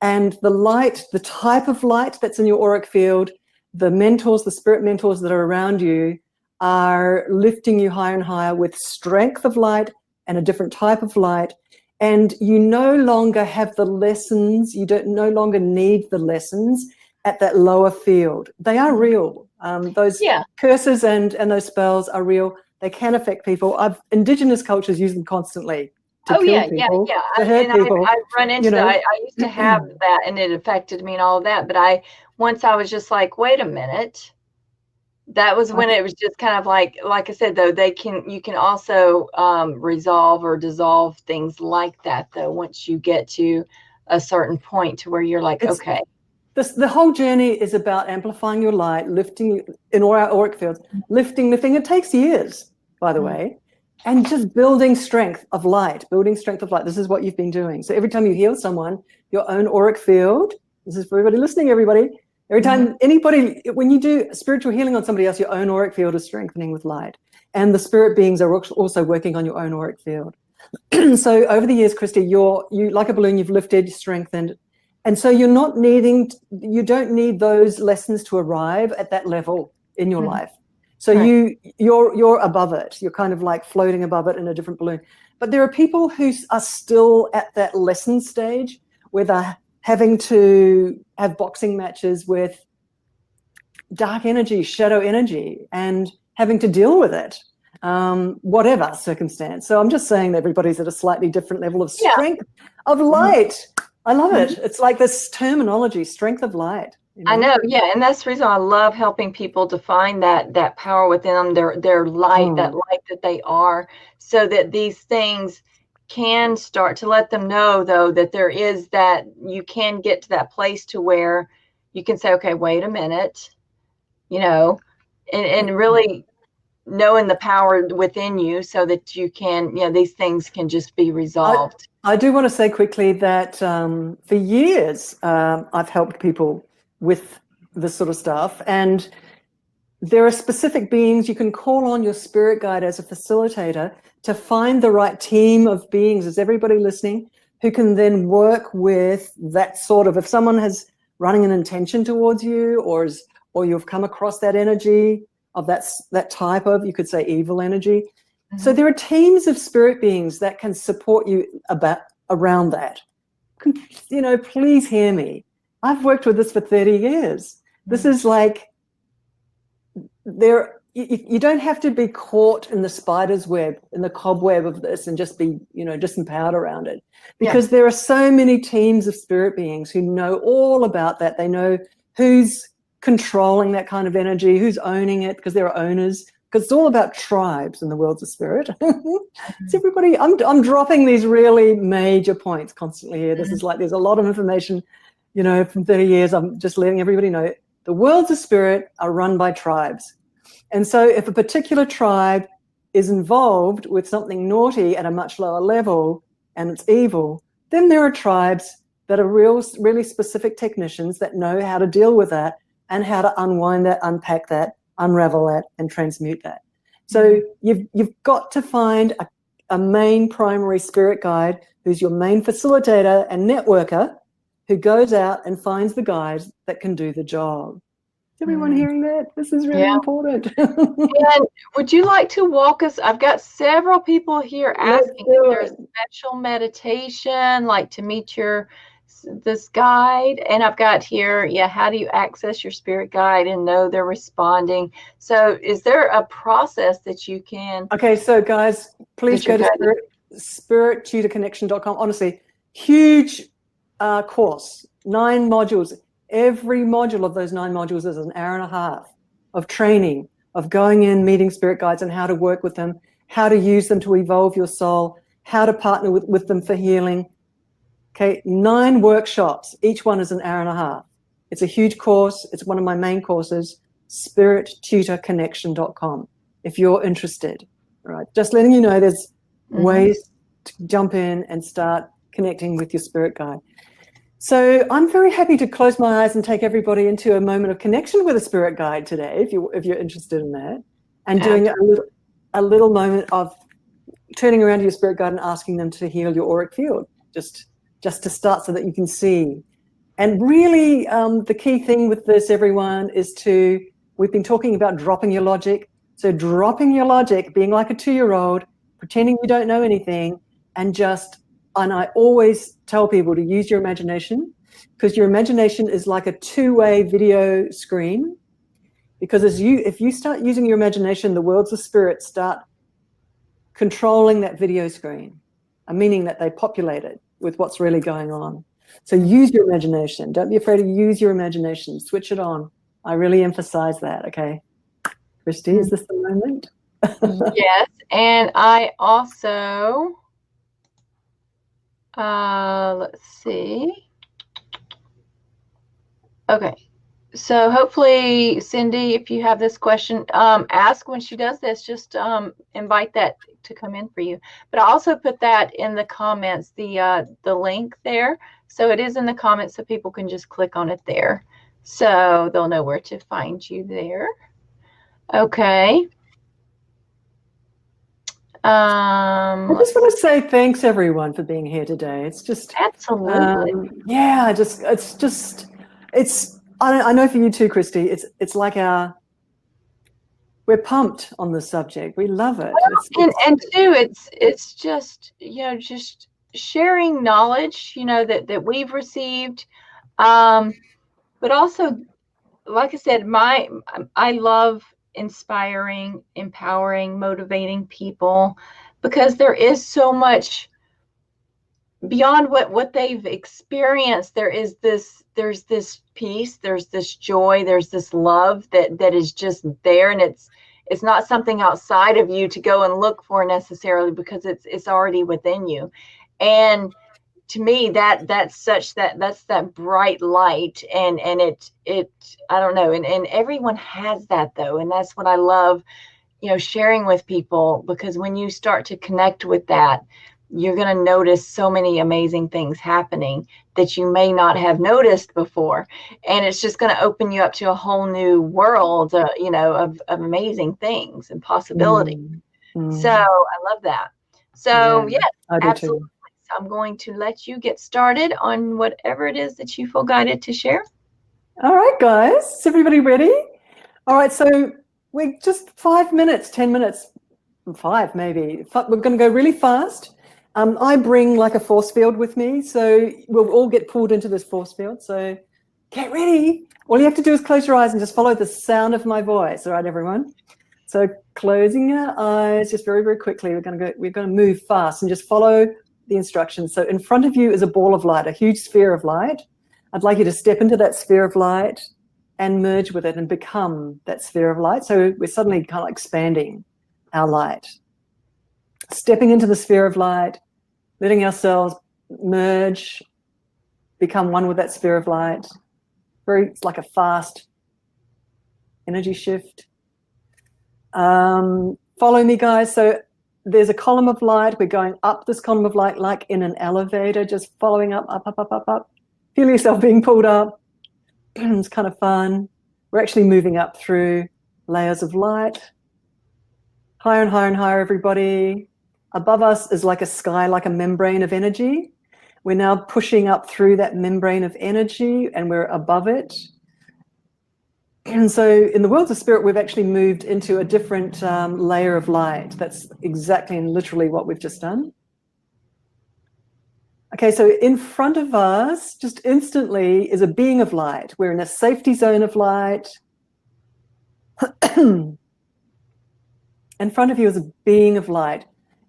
S2: And the light, the type of light that's in your auric field, the mentors, the spirit mentors that are around you are lifting you higher and higher with strength of light and a different type of light. And you no longer have the lessons, you no longer need the lessons at that lower field. They are real. Those curses and those spells are real. They can affect people. Indigenous cultures use them constantly to kill people, to hurt people.
S1: I've run into that. I used to have that, and it affected me and all of that. But once I was just like, wait a minute. That was when it was just kind of like I said, though, you can also resolve or dissolve things like that, though, once you get to a certain point to where you're like, okay.
S2: The whole journey is about amplifying your light, lifting in all our auric fields, lifting. It takes years, by the way, and just building strength of light, This is what you've been doing. So every time you heal someone, your own auric field, this is for everybody listening, everybody. Every time when you do spiritual healing on somebody else, your own auric field is strengthening with light. And the spirit beings are also working on your own auric field. So over the years, Christy, you like a balloon, you've lifted, strengthened. And so you don't need those lessons to arrive at that level in your life. So you're above it. You're kind of like floating above it in a different balloon. But there are people who are still at that lesson stage where they're having to have boxing matches with dark energy, shadow energy, and having to deal with it, whatever circumstance. So I'm just saying that everybody's at a slightly different level of strength of light. I love it. It's like this terminology, strength of light.
S1: I know, and that's the reason I love helping people define that power within them, their light, that light that they are, so that these things can start to let them know, though, that there is that you can get to that place to where you can say, okay, wait a minute, and really knowing the power within you so that you can, these things can just be resolved.
S2: I do want to say quickly that for years I've helped people with this sort of stuff, and there are specific beings you can call on your spirit guide as a facilitator to find the right team of beings, is everybody listening, who can then work with that sort of, if someone has running an intention towards you, or you've come across that energy of that type of, you could say, evil energy. So there are teams of spirit beings that can support you around that. Please hear me. I've worked with this for 30 years. This is like, you don't have to be caught in the spider's web, in the cobweb of this, and just be, disempowered around it. Because there are so many teams of spirit beings who know all about that. They know who's controlling that kind of energy, who's owning it, because there are owners. Because it's all about tribes in the worlds of spirit. It's everybody. I'm dropping these really major points constantly here. This is like, there's a lot of information, from 30 years. I'm just letting everybody know the worlds of spirit are run by tribes. And so if a particular tribe is involved with something naughty at a much lower level and it's evil, then there are tribes that are really specific technicians that know how to deal with that and how to unwind that, unpack that, unravel that, and transmute that. So you've got to find a main primary spirit guide who's your main facilitator and networker, who goes out and finds the guides that can do the job. Is everyone hearing that? This is really important.
S1: And would you like to walk us? I've got several people here asking if there's special meditation, like to meet this guide. And I've got here, how do you access your spirit guide and know they're responding? So is there a process that you can?
S2: Okay, so guys, please go to spirittutorconnection.com. Honestly, huge course, 9 modules. Every module of those 9 modules is an hour and a half of training, of going in, meeting spirit guides and how to work with them, how to use them to evolve your soul, how to partner with them for healing. Okay, 9 workshops. Each one is an hour and a half. It's a huge course. It's one of my main courses, spirittutorconnection.com, if you're interested. All right, just letting you know there's ways to jump in and start connecting with your spirit guide. So I'm very happy to close my eyes and take everybody into a moment of connection with a spirit guide today, if you're interested in that, and doing a little moment of turning around to your spirit guide and asking them to heal your auric field, just to start so that you can see. And really, the key thing with this, everyone, is we've been talking about dropping your logic. So dropping your logic, being like a 2-year-old, pretending you don't know anything, and I always tell people to use your imagination, because your imagination is like a 2-way video screen. Because if you start using your imagination, the worlds of spirit start controlling that video screen, meaning that they populate it with what's really going on. So use your imagination. Don't be afraid to use your imagination. Switch it on. I really emphasize that, okay? Christy, is this the moment?
S1: Yes, and I also... let's see. Okay. So hopefully, Cindy, if you have this question, ask when she does this, just invite that to come in for you. But I also put that in the comments, the link there. So it is in the comments, so people can just click on it there. So they'll know where to find you there. Okay.
S2: I just want to say thanks everyone for being here today. It's just
S1: absolutely
S2: I know for you too, Christy, it's like we're pumped on this subject. We love it.
S1: It's just just sharing knowledge that we've received, but also, like I said, I love inspiring, empowering, motivating people, because there is so much beyond what they've experienced. There's this peace, there's this joy, there's this love that is just there, and it's not something outside of you to go and look for necessarily, because it's already within you. And to me, that's that bright light, and it I don't know, and everyone has that though, and that's what I love, sharing with people, because when you start to connect with that, you're going to notice so many amazing things happening that you may not have noticed before, and it's just going to open you up to a whole new world, of amazing things and possibility. So I love that. So yes, absolutely. So I'm going to let you get started on whatever it is that you feel guided to share.
S2: All right, guys. Is everybody ready? All right, so we're just 5 minutes, 10 minutes, 5 maybe. We're going to go really fast. I bring like a force field with me, so we'll all get pulled into this force field. So get ready. All you have to do is close your eyes and just follow the sound of my voice. All right, everyone? So closing your eyes just very, very quickly. We're going to move fast and just follow the instructions. So in front of you is a ball of light, a huge sphere of light. I'd like you to step into that sphere of light and merge with it and become that sphere of light. So we're suddenly kind of expanding our light. Stepping into the sphere of light, letting ourselves merge, become one with that sphere of light. It's like a fast energy shift. Follow me, guys. So there's a column of light. We're going up this column of light like in an elevator, just following up, up, up, up, up, up. Feel yourself being pulled up. It's kind of fun. We're actually moving up through layers of light. Higher and higher and higher, everybody. Above us is like a sky, like a membrane of energy. We're now pushing up through that membrane of energy and we're above it. And so in the worlds of spirit, we've actually moved into a different layer of light. That's exactly and literally what we've just done. Okay, so in front of us, just instantly, is a being of light. We're in a safety zone of light. In front of you is a being of light.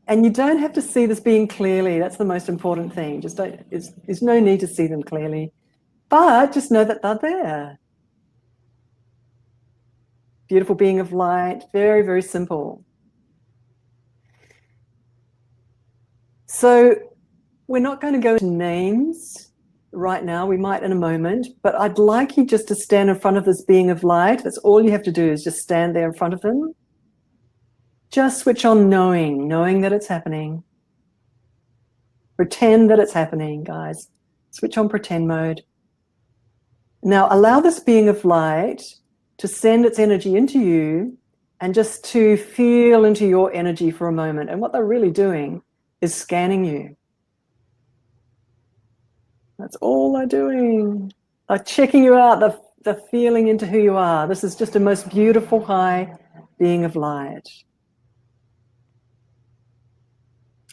S2: And you don't have to see this being clearly. That's the most important thing. Just don't, there's no need to see them clearly. But just know that they're there. Beautiful being of light. Very, very simple. So we're not going to go into names right now. We might in a moment. But I'd like you just to stand in front of this being of light. That's all you have to do is just stand there in front of them. Just switch on knowing that it's happening. Pretend that it's happening, guys. Switch on pretend mode. Now allow this being of light to send its energy into you and just to feel into your energy for a moment. And what they're really doing is scanning you. That's all they're doing. They're checking you out. They're feeling into who you are. This is just a most beautiful high being of light.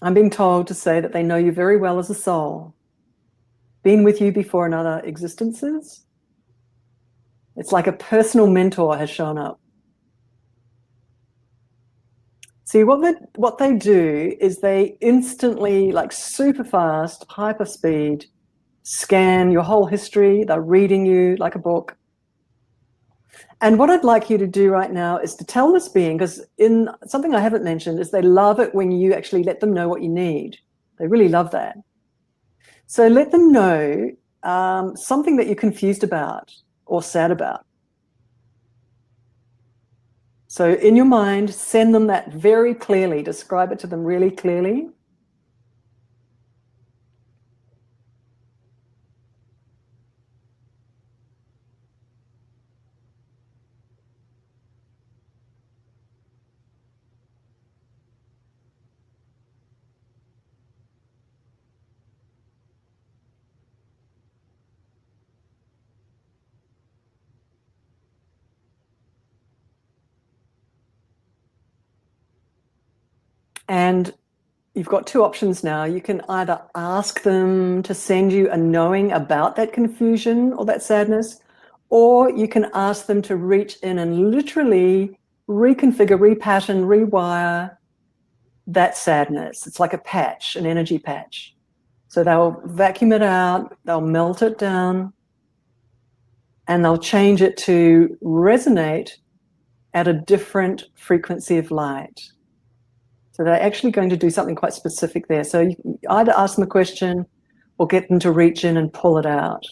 S2: I'm being told to say that they know you very well as a soul. Been with you before in other existences. It's like a personal mentor has shown up. See, what they do is they instantly, like super fast, hyper speed, scan your whole history. They're reading you like a book. And what I'd like you to do right now is to tell this being, because in something I haven't mentioned is they love it when you actually let them know what you need. They really love that. So let them know something that you're confused about or sad about. So in your mind, send them that very clearly. Describe it to them really clearly. And you've got two options now. You can either ask them to send you a knowing about that confusion or that sadness, or you can ask them to reach in and literally reconfigure, repattern, rewire that sadness. It's like a patch, an energy patch. So they'll vacuum it out, they'll melt it down, and they'll change it to resonate at a different frequency of light. So they're actually going to do something quite specific there. So you can either ask them a question or get them to reach in and pull it out.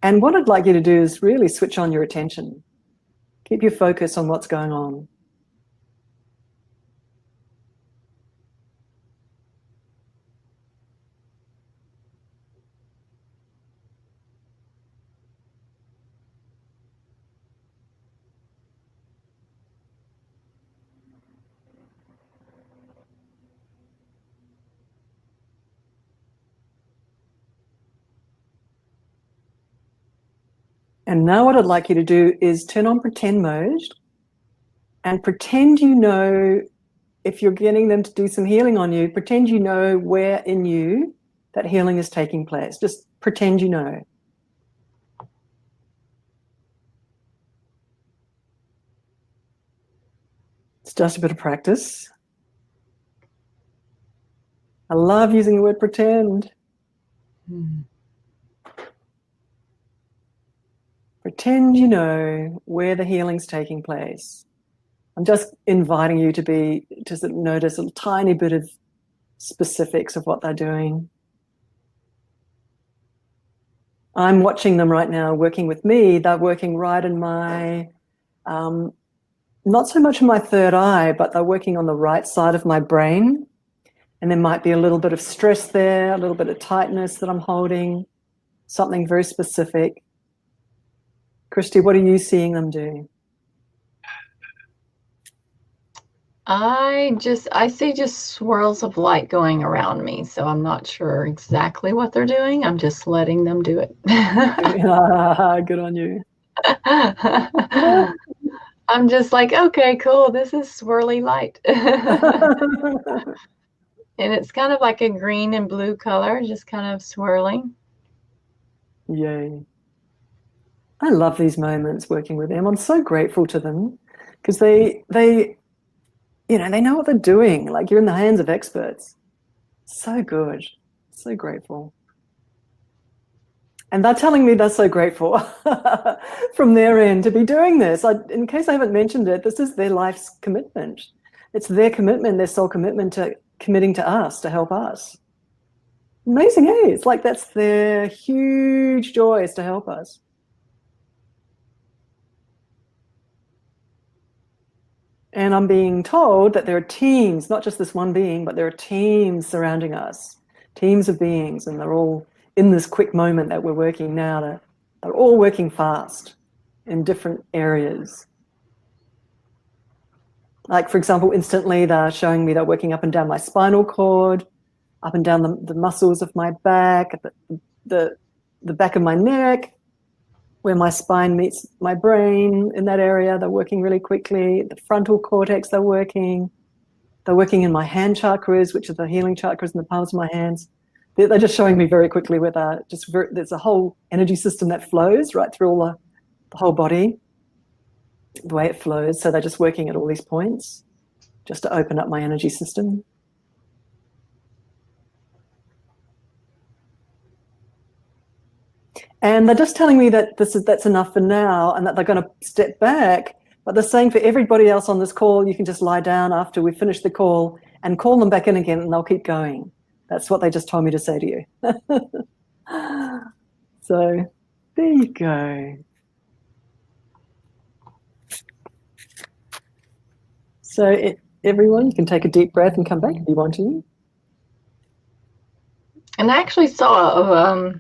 S2: And what I'd like you to do is really switch on your attention. Keep your focus on what's going on. And now what I'd like you to do is turn on pretend mode and pretend you know, if you're getting them to do some healing on you, pretend you know where in you that healing is taking place. Just pretend you know. just a bit of practice. I love using the word pretend. Pretend you know where the healing's taking place. I'm just inviting you to sort of notice a tiny bit of specifics of what they're doing. I'm watching them right now working with me. They're working right in my, not so much in my third eye, but they're working on the right side of my brain. And there might be a little bit of stress there, a little bit of tightness that I'm holding, something very specific. Christy, what are you seeing them do?
S1: I see just swirls of light going around me, so I'm not sure exactly what they're doing. I'm just letting them do it.
S2: Good on you.
S1: I'm just like, okay, cool. This is swirly light. And it's kind of like a green and blue color, just kind of swirling.
S2: Yay. I love these moments working with them. I'm so grateful to them because they know what they're doing. Like, you're in the hands of experts. So good. So grateful. And they're telling me they're so grateful from their end to be doing this. In case I haven't mentioned it, this is their life's commitment. It's their commitment, their soul commitment to committing to us, to help us. Amazing, eh? It's like that's their huge joy, is to help us. And I'm being told that there are teams, not just this one being, but there are teams surrounding us, teams of beings, and they're all in this quick moment that we're working now. They're all working fast in different areas. Like, for example, instantly they're showing me they're working up and down my spinal cord, up and down the muscles of my back, the back of my neck, where my spine meets my brain. In that area, they're working really quickly. The frontal cortex, they're working. They're working in my hand chakras, which are the healing chakras in the palms of my hands. They're just showing me very quickly where there's a whole energy system that flows right through all the whole body, the way it flows. So they're just working at all these points just to open up my energy system. And they're just telling me that that's enough for now, and that they're going to step back. But they're saying for everybody else on this call, you can just lie down after we finish the call and call them back in again, and they'll keep going. That's what they just told me to say to you. So there you go. So everyone, you can take a deep breath and come back if you want to.
S1: And I actually saw,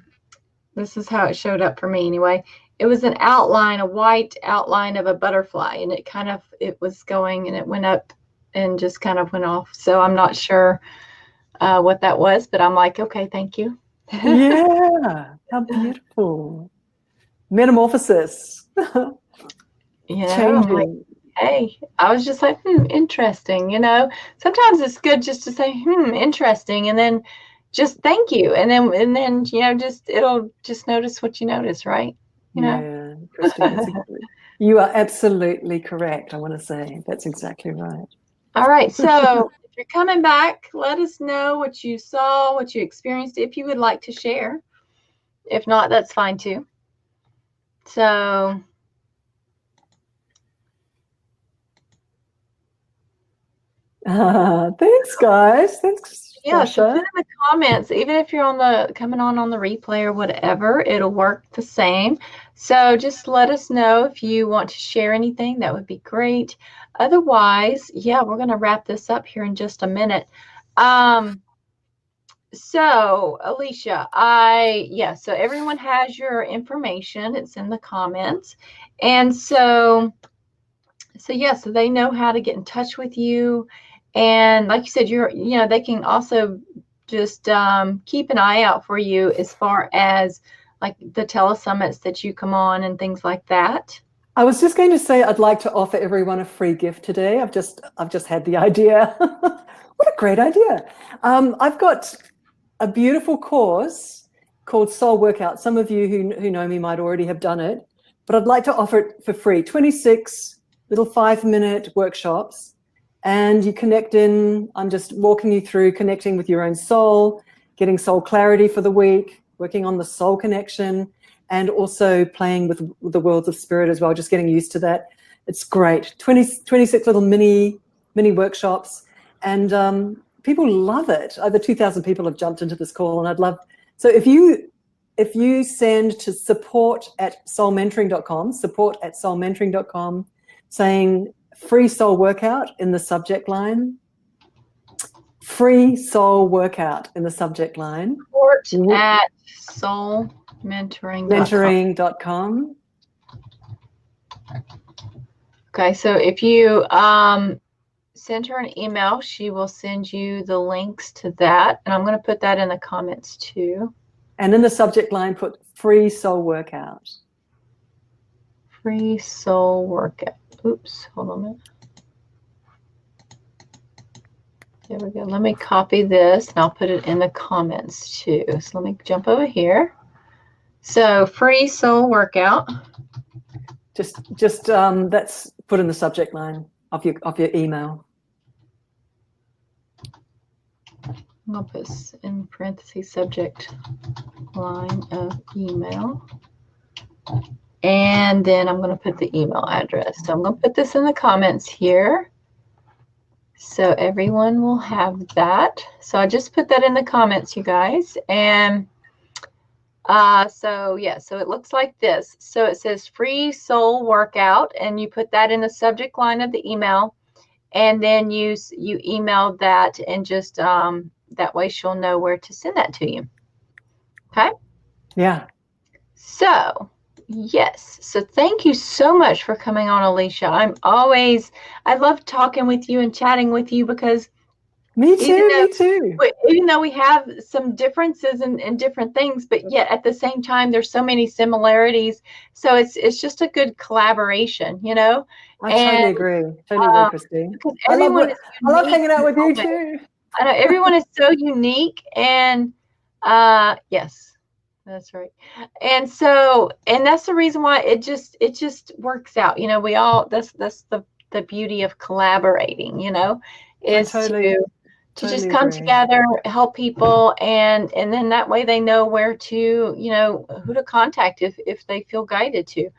S1: this is how it showed up for me anyway. It was an outline, a white outline of a butterfly, and it was going and it went up and just kind of went off. So I'm not sure what that was, but I'm like, okay, thank you.
S2: Yeah, how beautiful. Metamorphosis. Changing.
S1: Like, hey, I was just like, interesting. Sometimes it's good just to say, interesting, and then just thank you, and then it'll just notice what you notice, right?
S2: Yeah, Christy, you are absolutely correct. I want to say that's exactly right.
S1: All right, so if you're coming back, let us know what you saw, what you experienced, if you would like to share. If not, that's fine too. So
S2: thanks, guys. Thanks.
S1: yeah, so put in the comments, even if you're coming on the replay or whatever, it'll work the same. So just let us know if you want to share anything. That would be great. Otherwise, yeah, we're going to wrap this up here in just a minute. So Alicia, so everyone has your information. It's in the comments. And so they know how to get in touch with you. And like you said, they can also just keep an eye out for you as far as like the telesummits that you come on and things like that.
S2: I was just going to say I'd like to offer everyone a free gift today. I've just had the idea. What a great idea. I've got a beautiful course called Soul Workout. Some of you who know me might already have done it, but I'd like to offer it for free. 26 little 5-minute workshops. and you connect in. I'm just walking you through connecting with your own soul, getting soul clarity for the week, working on the soul connection, and also playing with the worlds of spirit as well, just getting used to that. It's great. 26 little mini workshops, and people love it. Over 2,000 people have jumped into this call, and I'd love, so if you send to support@soulmentoring.com, saying free soul workout in the subject line, free soul workout in the subject line.
S1: Support at soulmentoring.com. Okay, so if you send her an email, she will send you the links to that. And I'm going to put that in the comments too.
S2: And in the subject line, put free soul workout.
S1: Free soul workout. Oops, hold on a minute. There we go. Let me copy this and I'll put it in the comments too. So let me jump over here. So free soul workout.
S2: Just that's put in the subject line of your email.
S1: I'm going to put in parentheses subject line of email. And then I'm going to put the email address. So I'm going to put this in the comments here. So everyone will have that. So I just put that in the comments, you guys. And so yeah, so it looks like this. So it says free soul workout, and you put that in the subject line of the email. And then you email that, and just that way she'll know where to send that to you. Okay?
S2: Yeah.
S1: So, yes. So thank you so much for coming on, Alicia. I love talking with you and chatting with you, because
S2: me too.
S1: Even though we have some differences in different things, but yet at the same time, there's so many similarities. So it's just a good collaboration, you know?
S2: I totally agree. Totally agree, Christy. I love hanging out with you too.
S1: I know everyone is so unique, and yes, that's right. And so, and that's the reason why it just works out. You know, we all, that's the beauty of collaborating, you know, is to just come together, help people, and then that way they know where to, you know, who to contact if they feel guided to.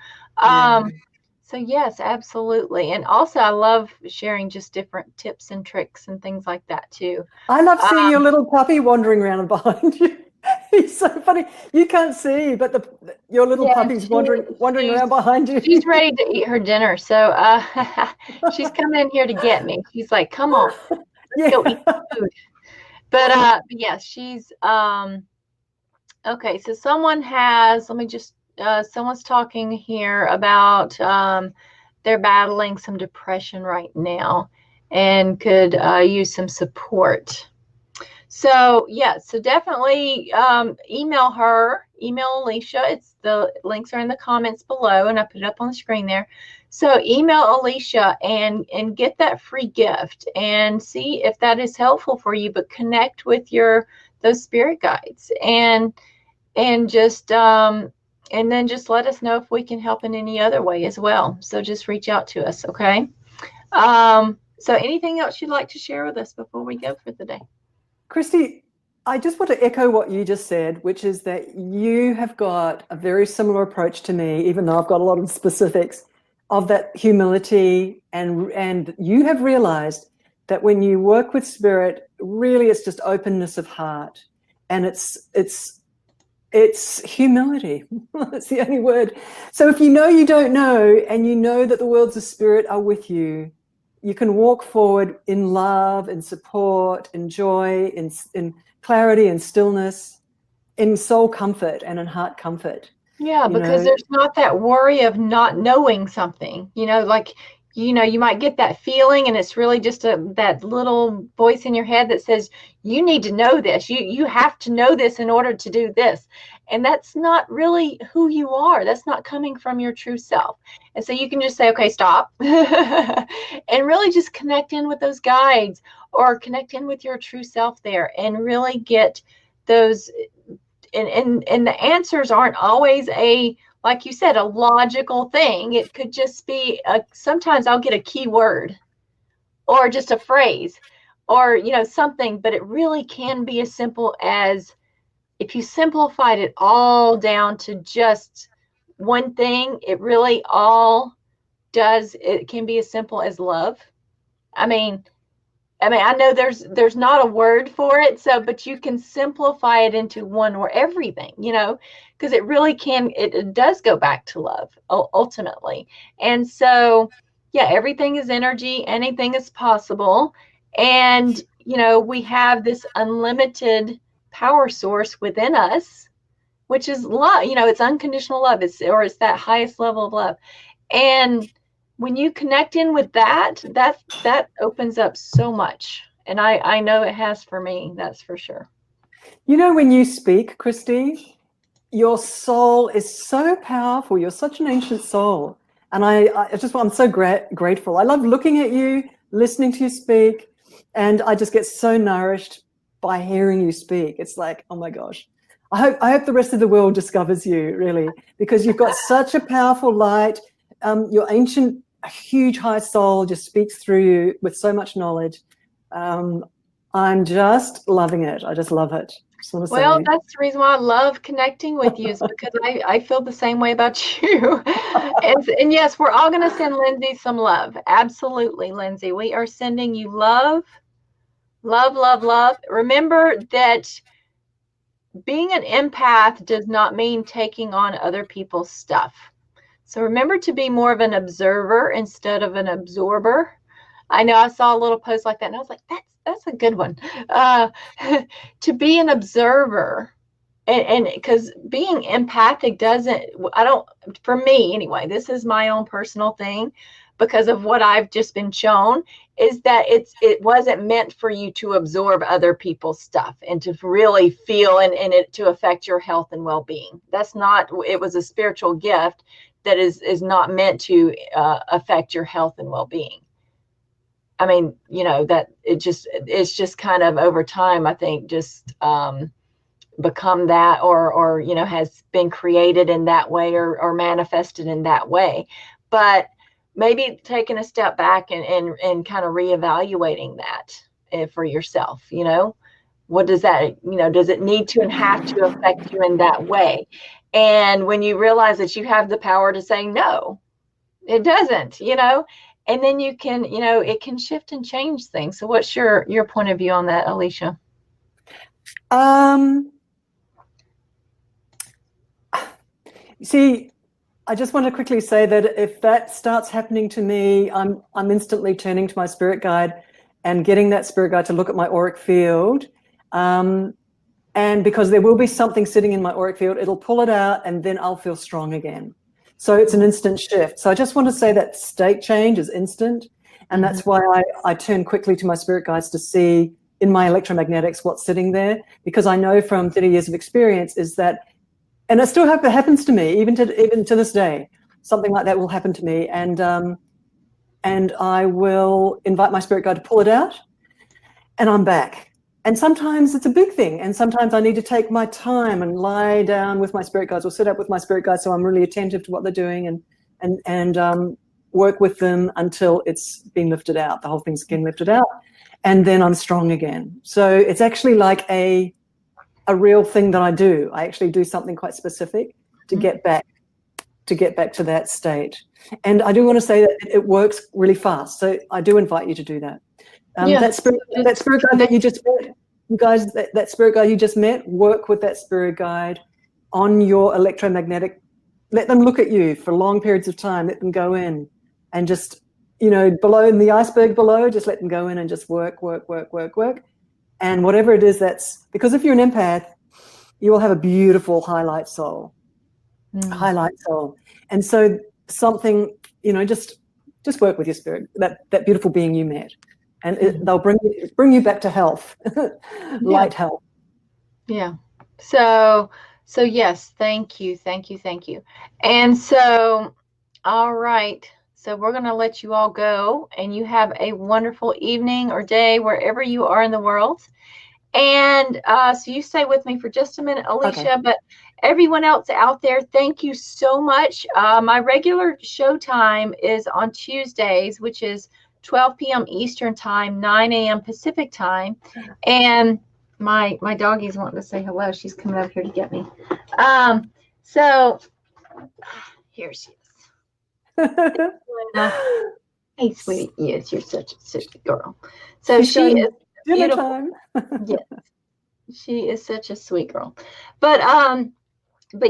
S1: So yes, absolutely. And also I love sharing just different tips and tricks and things like that too.
S2: I love seeing your little puppy wandering around behind you. He's so funny. You can't see, but your little puppy's wandering around behind you.
S1: She's ready to eat her dinner. So she's coming in here to get me. She's like, come on, let's go eat food. But yes, she's okay. So someone has, let me just, someone's talking here about they're battling some depression right now and could use some support. So yeah, so definitely email her, email Alicia. The links are in the comments below, and I put it up on the screen there. So email Alicia and get that free gift and see if that is helpful for you. But connect with those spirit guides and just and then just let us know if we can help in any other way as well. So just reach out to us, okay? So anything else you'd like to share with us before we go for the day?
S2: Christy, I just want to echo what you just said, which is that you have got a very similar approach to me, even though I've got a lot of specifics of that humility, and you have realized that when you work with spirit, really it's just openness of heart, and it's humility. That's the only word. So if you know you don't know, and you know that the worlds of spirit are with you, you can walk forward in love and support and joy, in clarity and stillness, in soul comfort and in heart comfort.
S1: Yeah, because there's not that worry of not knowing something, you know, like, you know, you might get that feeling, and it's really just that little voice in your head that says, you need to know this. You have to know this in order to do this. And that's not really who you are. That's not coming from your true self. And so you can just say, okay, stop. And really just connect in with those guides, or connect in with your true self there, and really get those. And the answers aren't always like you said, a logical thing. It could just be sometimes I'll get a key word, or just a phrase, or, you know, something. But it really can be as simple as, if you simplified it all down to just one thing, it really all does, it can be as simple as love. I mean, I know there's not a word for it, so, but you can simplify it into one, or everything, you know, because it really can, it does go back to love ultimately. And so, yeah, everything is energy, anything is possible. And, you know, we have this unlimited power source within us, which is love. You know, it's unconditional love. It's that highest level of love. And when you connect in with that opens up so much. And I know it has for me, that's for sure.
S2: You know, when you speak, Christy, your soul is so powerful. You're such an ancient soul. And I'm so grateful. I love looking at you, listening to you speak, and I just get so nourished by hearing you speak. It's like, oh my gosh. I hope the rest of the world discovers you, really, because you've got such a powerful light. Your ancient, huge high soul just speaks through you with so much knowledge. I'm just loving it. I just love it.
S1: Well, that's the reason why I love connecting with you, is because I feel the same way about you. And yes, we're all going to send Lindsay some love. Absolutely, Lindsay. We are sending you love, love, love, love. Remember that being an empath does not mean taking on other people's stuff. So remember to be more of an observer instead of an absorber. I know I saw a little post like that, and I was like, that's a good one. To be an observer, and because being empathic for me anyway, this is my own personal thing, because of what I've just been shown, is that it wasn't meant for you to absorb other people's stuff and to really feel and it to affect your health and well-being. That's not, it was a spiritual gift that is not meant to affect your health and well-being. I mean, you know, that it's just kind of over time, I think, just become that, or you know, has been created in that way, or manifested in that way. But maybe taking a step back and kind of reevaluating that for yourself. You know, what does that, you know, does it need to and have to affect you in that way? And when you realize that you have the power to say no, it doesn't, you know, and then you can, you know, it can shift and change things. So what's your point of view on that, Alicia?
S2: See, I just want to quickly say that if that starts happening to me, I'm instantly turning to my spirit guide and getting that spirit guide to look at my auric field. And because there will be something sitting in my auric field, it'll pull it out, and then I'll feel strong again. So it's an instant shift. So I just want to say that state change is instant. And that's why I turn quickly to my spirit guides to see in my electromagnetics what's sitting there, because I know from 30 years of experience is that, and it still happens to me, even to this day, something like that will happen to me. And I will invite my spirit guide to pull it out, and I'm back. And sometimes it's a big thing, and sometimes I need to take my time and lie down with my spirit guides, or sit up with my spirit guides, so I'm really attentive to what they're doing, and work with them until it's been lifted out, the whole thing's getting lifted out, and then I'm strong again. So it's actually like a real thing that I do. I actually do something quite specific to get back to that state. And I do want to say that it works really fast. So I do invite you to do that. That spirit guide that you just met, you guys, that spirit guide you just met, work with that spirit guide on your electromagnetic. Let them look at you for long periods of time. Let them go in and just, you know, below, in the iceberg below, just let them go in and just work. And whatever it is, that's because if you're an empath, you will have a beautiful highlight soul. And so something, you know, just work with your spirit, that beautiful being you met. And they'll bring you back to health, light health.
S1: Yeah. So yes, thank you. And so, all right. So we're going to let you all go, and you have a wonderful evening or day wherever you are in the world. And so you stay with me for just a minute, Alicia, okay. But everyone else out there, thank you so much. My regular show time is on Tuesdays, which is 12 p.m. Eastern time, 9 a.m. Pacific time. And my doggie's wanting to say hello. She's coming over here to get me. So here she is. Hey, sweetie. Yes, you're such a girl. So she is beautiful.
S2: Time.
S1: Yes, she is such a sweet girl. But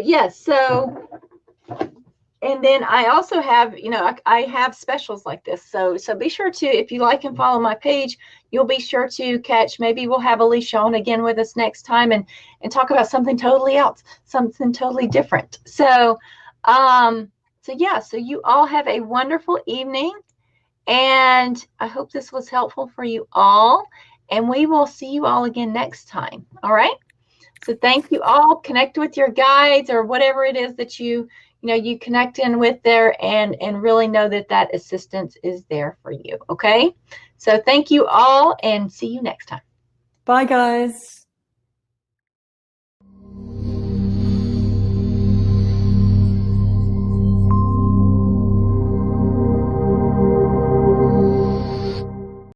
S1: yes, so, and then I also have, you know, I have specials like this. So be sure to, if you like and follow my page, you'll be sure to catch, maybe we'll have Alicia on again with us next time and talk about something totally else, something totally different. So, yeah, so you all have a wonderful evening, and I hope this was helpful for you all, and we will see you all again next time. All right. So thank you all. Connect with your guides or whatever it is that you connect in with there, and really know that assistance is there for you. Okay. So thank you all, and see you next time.
S2: Bye, guys.